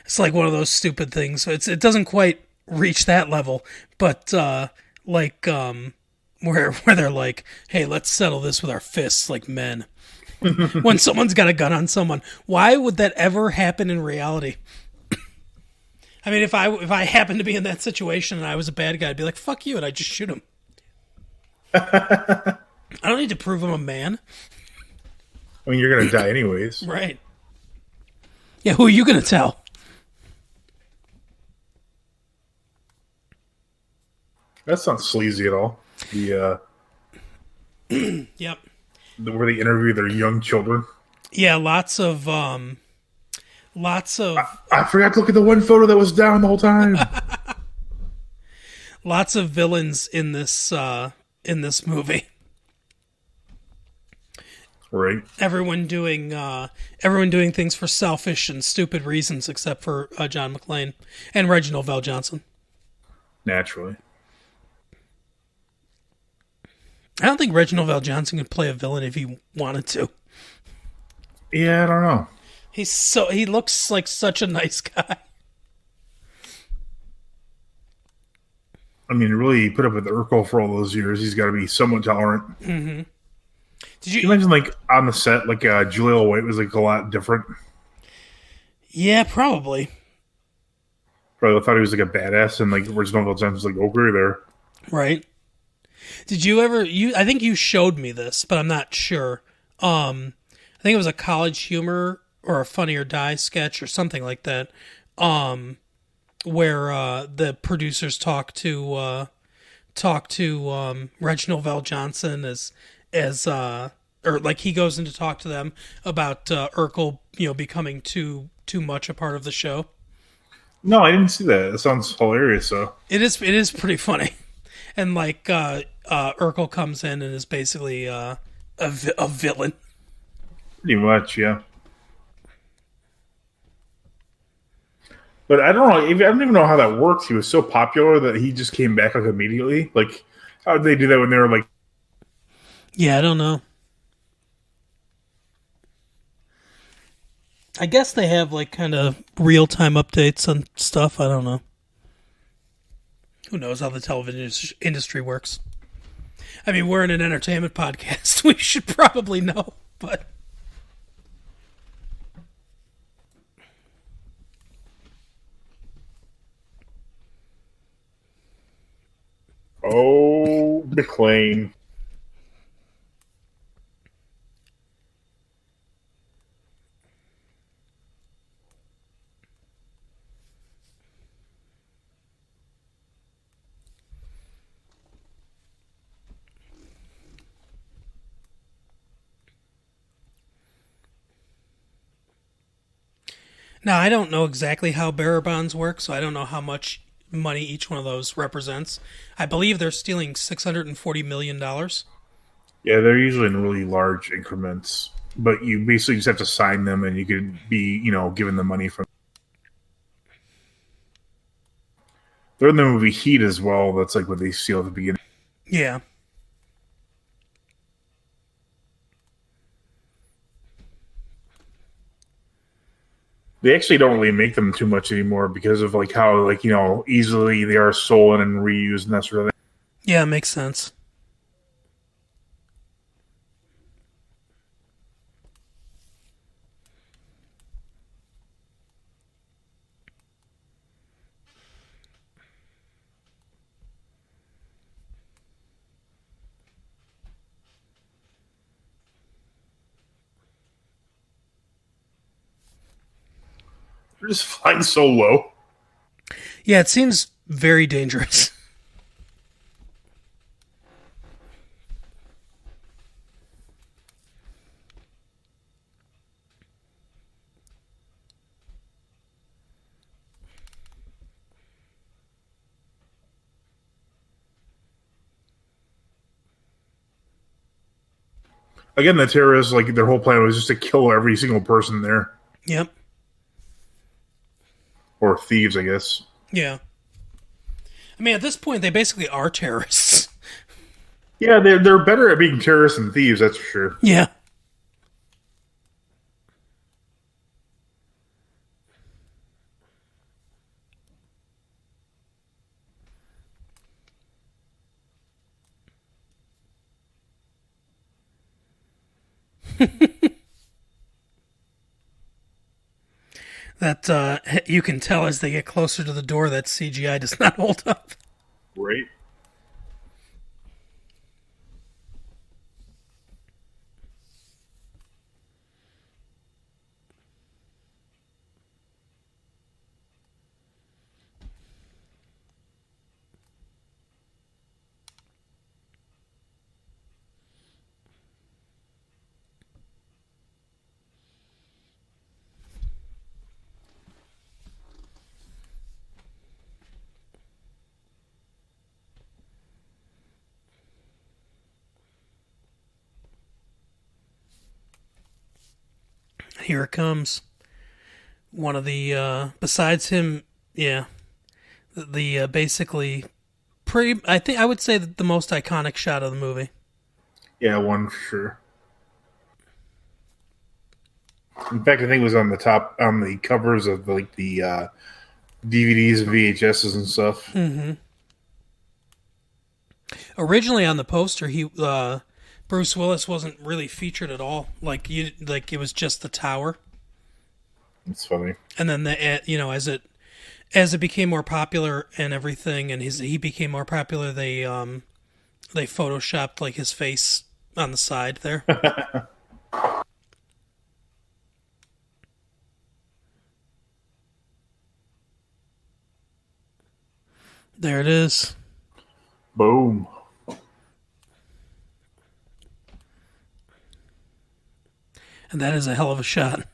It's like one of those stupid things. It doesn't quite reach that level, but where they're like, "Hey, let's settle this with our fists, like men." When someone's got a gun on someone, why would that ever happen in reality? I mean, if I happened to be in that situation and I was a bad guy, I'd be like, "Fuck you," and I'd just shoot him. I don't need to prove I'm a man. I mean, you're gonna die anyways. Right. Yeah, who are you going to tell? That's not sleazy at all. Yep. Where they interview their young children. Yeah, lots of I forgot to look at the one photo that was down the whole time. lots of villains in this movie. Right. Everyone doing things for selfish and stupid reasons, except for John McClane and Reginald Val Johnson. Naturally. I don't think Reginald Val Johnson could play a villain if he wanted to. Yeah, I don't know. He looks like such a nice guy. I mean, really put up with Urkel for all those years. He's got to be somewhat tolerant. Mm-hmm. Did Can you imagine, like, on the set, like, Jaleel White was, like, a lot different? Yeah, probably. Probably thought he was, like, a badass, and, like, Reginald Val Johnson's like, okay, there. Right. Did you ever? I think you showed me this, but I'm not sure. I think it was a College Humor or a Funny or Die sketch or something like that, where the producers talk to Reginald Val Johnson as or like he goes in to talk to them about Urkel, becoming too much a part of the show. No, I didn't see that. That sounds hilarious, though. It is pretty funny, and like Urkel comes in and is basically a villain. Pretty much, yeah. But I don't know. I don't even know how that works. He was so popular that he just came back like immediately. Like, how did they do that when they were like? Yeah, I don't know. I guess they have like kind of real time updates on stuff. I don't know. Who knows how the television industry works? I mean, we're in an entertainment podcast. We should probably know, but. Oh, McClane. Now, I don't know exactly how bearer bonds work, so I don't know how much money each one of those represents. I believe they're stealing $640 million. Yeah, they're usually in really large increments, but you basically just have to sign them, and you could be, given the money from. They're in the movie Heat as well. That's like what they steal at the beginning. Yeah. They actually don't really make them too much anymore because of like how easily they are stolen and reused and that sort of thing. Yeah, it makes sense. They're just flying so low. Yeah, it seems very dangerous. Again, the terrorists, like their whole plan was just to kill every single person there. Yep. Or thieves, I guess. Yeah. I mean, at this point, they basically are terrorists. Yeah, they're better at being terrorists than thieves, that's for sure. Yeah. That you can tell as they get closer to the door that CGI does not hold up. Right. Here it comes. One of the besides him, yeah, the basically pretty. I think I would say that the most iconic shot of the movie. Yeah, one for sure. In fact, I think it was on the top on the covers of like the DVDs and VHSs and stuff. Mm-hmm. Originally on the poster, Bruce Willis wasn't really featured at all. Like it was just the tower. It's funny. And then as it became more popular and everything, and he became more popular, they photoshopped like his face on the side there. There it is. Boom. And that is a hell of a shot.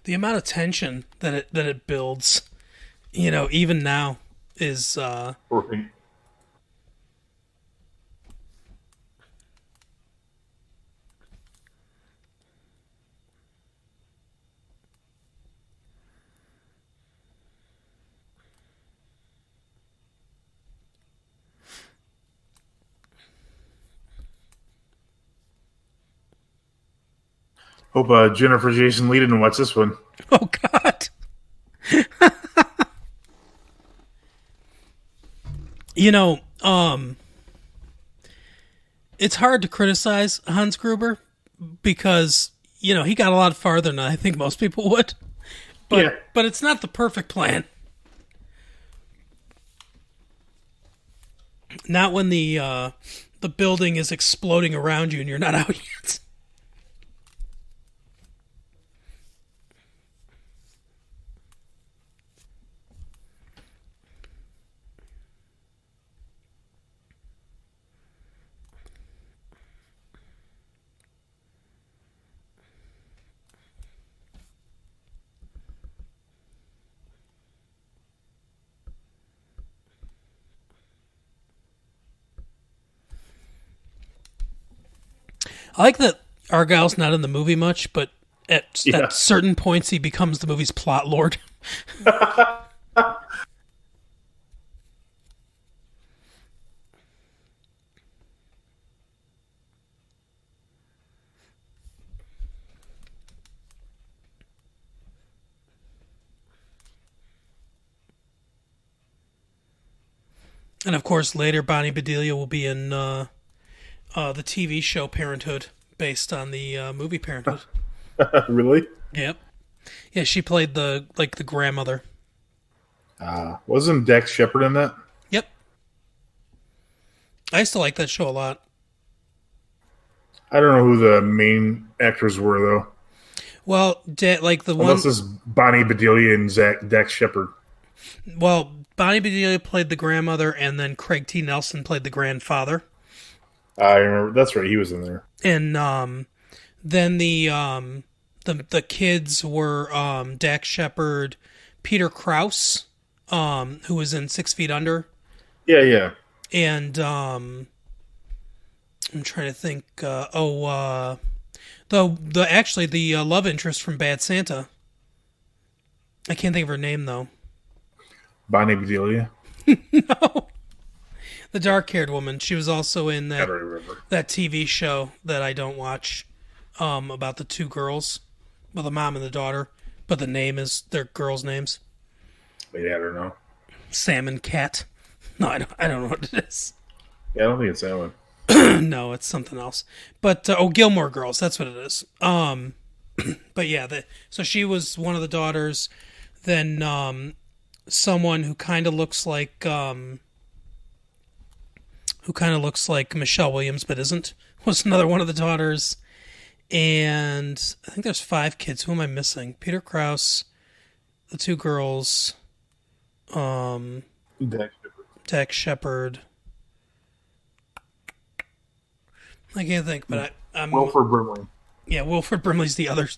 The amount of tension that it builds, even now is Right. Hope Jennifer Jason Leigh didn't watch this one. oh god. you know, it's hard to criticize Hans Gruber because he got a lot farther than I think most people would. But Yeah. but it's not the perfect plan. Not when the building is exploding around you and you're not out yet. I like that Argyle's not in the movie much, but at certain points he becomes the movie's plot lord. And of course, later Bonnie Bedelia will be in the TV show Parenthood, based on the movie Parenthood. Really? Yep. Yeah, she played the grandmother. Wasn't Dax Shepard in that? Yep. I used to like that show a lot. I don't know who the main actors were though. Well, like the one. Unless it's Bonnie Bedelia and Dax Shepard. Well, Bonnie Bedelia played the grandmother, and then Craig T. Nelson played the grandfather. I remember. That's right. He was in there. And then the kids were Dax Shepard, Peter Krause, who was in 6 Feet Under. Yeah, yeah. And I'm trying to think. The love interest from Bad Santa. I can't think of her name though. Bonnie Bedelia. No, the dark-haired woman. She was also in that TV show that I don't watch, about the two girls, well, the mom and the daughter, but the name is their girls' names. Maybe I don't know. Sam and Cat. No, I don't know what it is. Yeah, I don't think it's that one. No, it's something else. But Gilmore Girls, that's what it is. But yeah, so she was one of the daughters. Then someone who kind of looks like Michelle Williams but isn't, was another one of the daughters. And I think there's 5 kids. Who am I missing? Peter Krause, the 2 girls, Dax Shepard. I can't think, but I'm Wilford Brimley. Yeah, Wilford Brimley's the other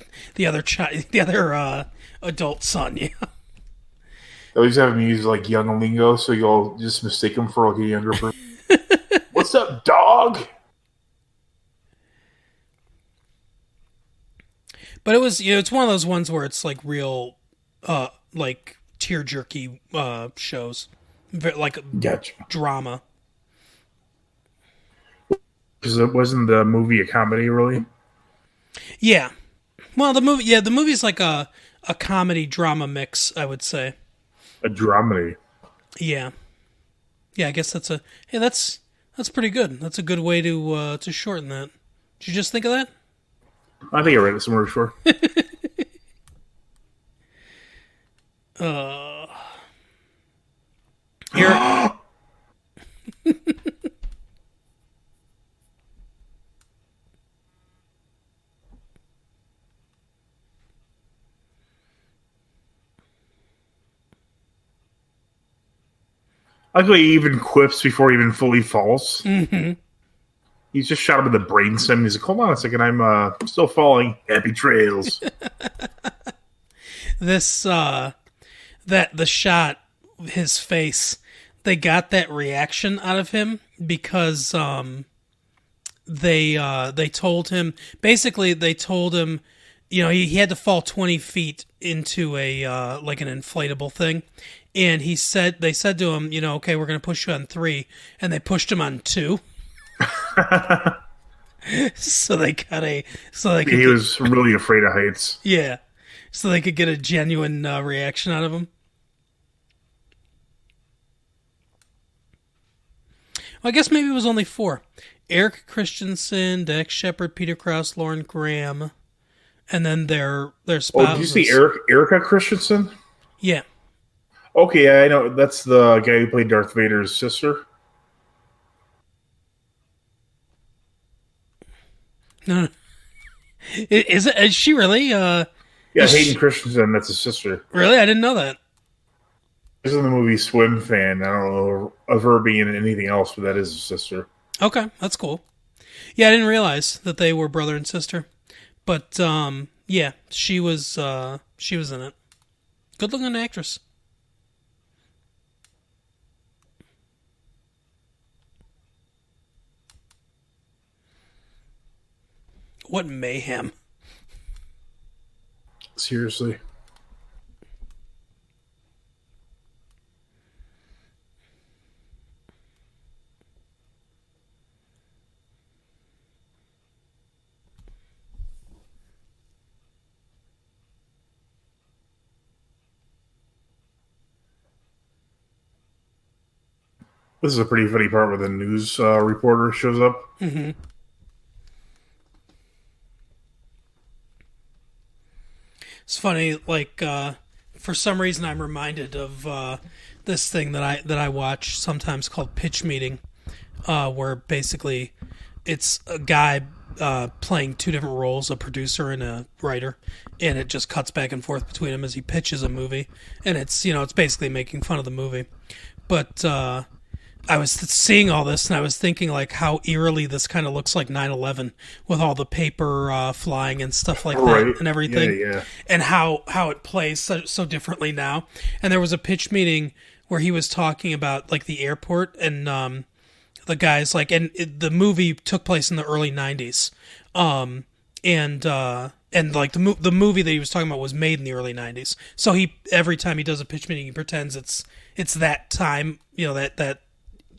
child, the other adult son. Yeah. They always have him use like young lingo, so you'll just mistake him for like a younger person. What's up, dog? But it was, it's one of those ones where it's like real, like tear jerky shows, like Gotcha. drama. Because it wasn't the movie a comedy, really? Yeah. Well, the movie's like a comedy drama mix, I would say. A dramedy. Yeah. Yeah, I guess that's pretty good. That's a good way to shorten that. Did you just think of that? I think I read it somewhere before. Here. I like the way he even quips before he even fully falls. Mm-hmm. He's just shot him in the brainstem. He's like, hold on a second, I'm still falling. Happy trails. This that the shot, his face, they got that reaction out of him because they told him, basically they told him, he had to fall 20 feet into a like an inflatable thing, and they said to him, okay, we're gonna push you on 3, and they pushed him on 2. So they got He was really afraid of heights. Yeah, so they could get a genuine reaction out of him. Well, I guess maybe it was only 4. Eric Christensen, Dax Shepard, Peter Krause, Lauren Graham, and then their spouses. Oh, did you see Erica Christensen? Yeah. Okay, I know. That's the guy who played Darth Vader's sister. No. Is she really? Yeah, Hayden Christensen, that's his sister. Really? I didn't know that. This is in the movie Swim Fan. I don't know of her being in anything else, but that is his sister. Okay, that's cool. Yeah, I didn't realize that they were brother and sister. But yeah, she was in it. Good looking actress. What mayhem. Seriously. This is a pretty funny part where the news reporter shows up. Mm-hmm. It's funny, like for some reason I'm reminded of this thing that I watch sometimes called Pitch Meeting, where basically it's a guy playing 2 different roles, a producer and a writer, and it just cuts back and forth between them as he pitches a movie, and it's it's basically making fun of the movie. But I was seeing all this and I was thinking like how eerily this kind of looks like 9/11 with all the paper flying and stuff like that and everything, yeah. And how it plays so differently now. And there was a pitch meeting where he was talking about like the airport and the guys like, and the movie took place in the early 90s, and like the movie that he was talking about was made in the early 90s. So every time he does a pitch meeting, he pretends it's that time, that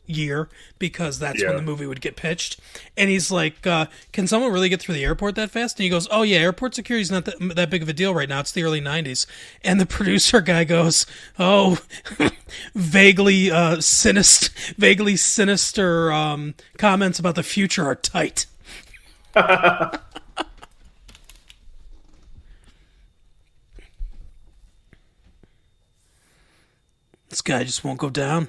year, because that's when the movie would get pitched. And he's like, can someone really get through the airport that fast? And he goes, oh yeah, airport security is not that big of a deal right now. It's the early 90s. And the producer guy goes, oh, vaguely sinister comments about the future are tight. This guy just won't go down.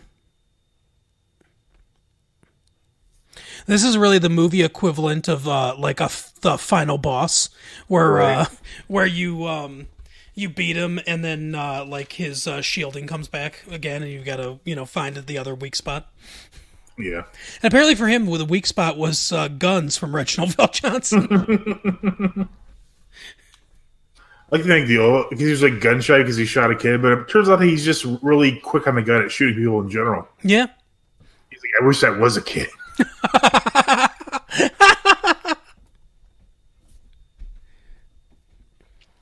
This is really the movie equivalent of the final boss, where Right. where you beat him and then like his shielding comes back again, and you've got to find the other weak spot. Yeah. And apparently for him, the weak spot was guns from Reginald VelJohnson. I like to think because he was like gun shy because he shot a kid, but it turns out he's just really quick on the gun at shooting people in general. Yeah. He's like, I wish that was a kid.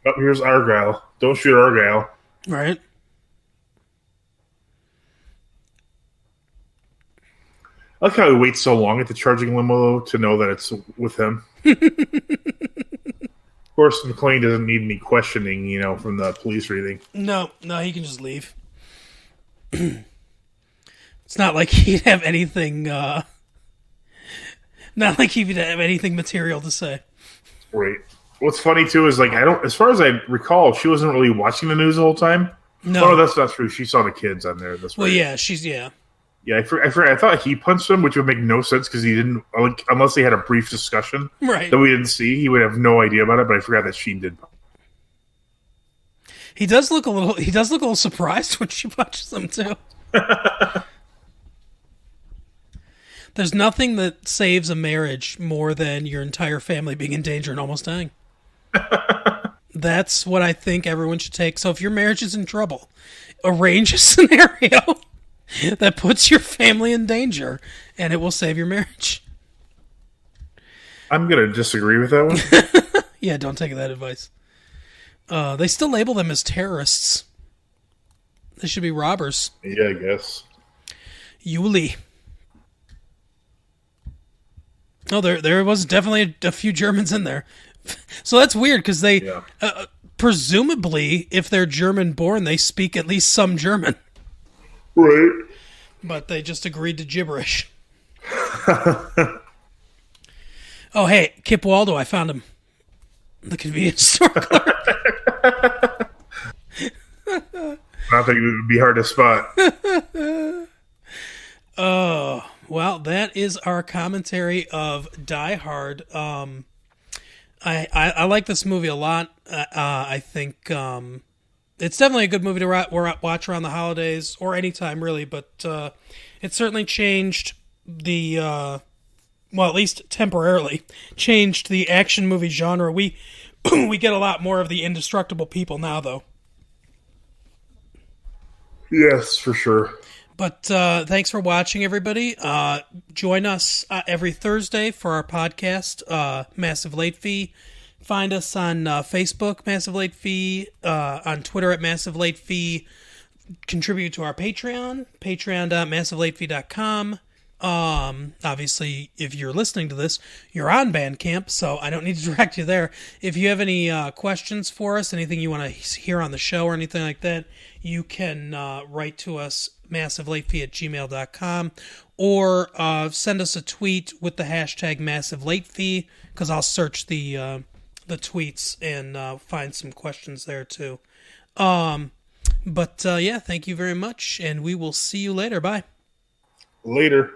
Oh, here's Argyle. Don't shoot Argyle. Right. I like how he waits so long at the charging limo to know that it's with him. Of course, McClane doesn't need any questioning, from the police or anything. No, he can just leave. It's not like he'd have anything. Not like he'd have anything material to say. Right. What's funny too is as far as I recall, she wasn't really watching the news the whole time. No, Oh, that's not true. She saw the kids on there. That's well, right. yeah, yeah. Yeah, I forgot. I thought he punched him, which would make no sense because he didn't. Unless they had a brief discussion Right. that we didn't see, he would have no idea about it. But I forgot that she did. He does look a little surprised when she punches him too. There's nothing that saves a marriage more than your entire family being in danger and almost dying. That's what I think everyone should take. So if your marriage is in trouble, arrange a scenario that puts your family in danger, and it will save your marriage. I'm gonna disagree with that one. Yeah, don't take that advice. They still label them as terrorists. They should be robbers. Yeah, I guess. Yuli. Oh, there was definitely a few Germans in there. So that's weird because they, Yeah. presumably, if they're German born, they speak at least some German. Right. But they just agreed to gibberish. Oh, hey, Kip Waldo, I found him. The convenience store clerk. Not that it would be hard to spot. Oh, well, that is our commentary of Die Hard. I like this movie a lot. I think it's definitely a good movie to watch around the holidays or anytime, really. But it certainly changed the, well, at least temporarily, changed the action movie genre. We we get a lot more of the indestructible people now, though. Yes, for sure. But thanks for watching, everybody. Join us every Thursday for our podcast, Massive Late Fee. Find us on Facebook, Massive Late Fee, on Twitter at Massive Late Fee. Contribute to our Patreon, patreon.massivelatefee.com. Obviously, if you're listening to this, you're on Bandcamp, so I don't need to direct you there. If you have any questions for us, anything you want to hear on the show or anything like that, you can write to us, massivelatefee@gmail.com, or send us a tweet with the hashtag MassiveLateFee, because I'll search the tweets and find some questions there too. But yeah, thank you very much, and we will see you later. Bye. Later.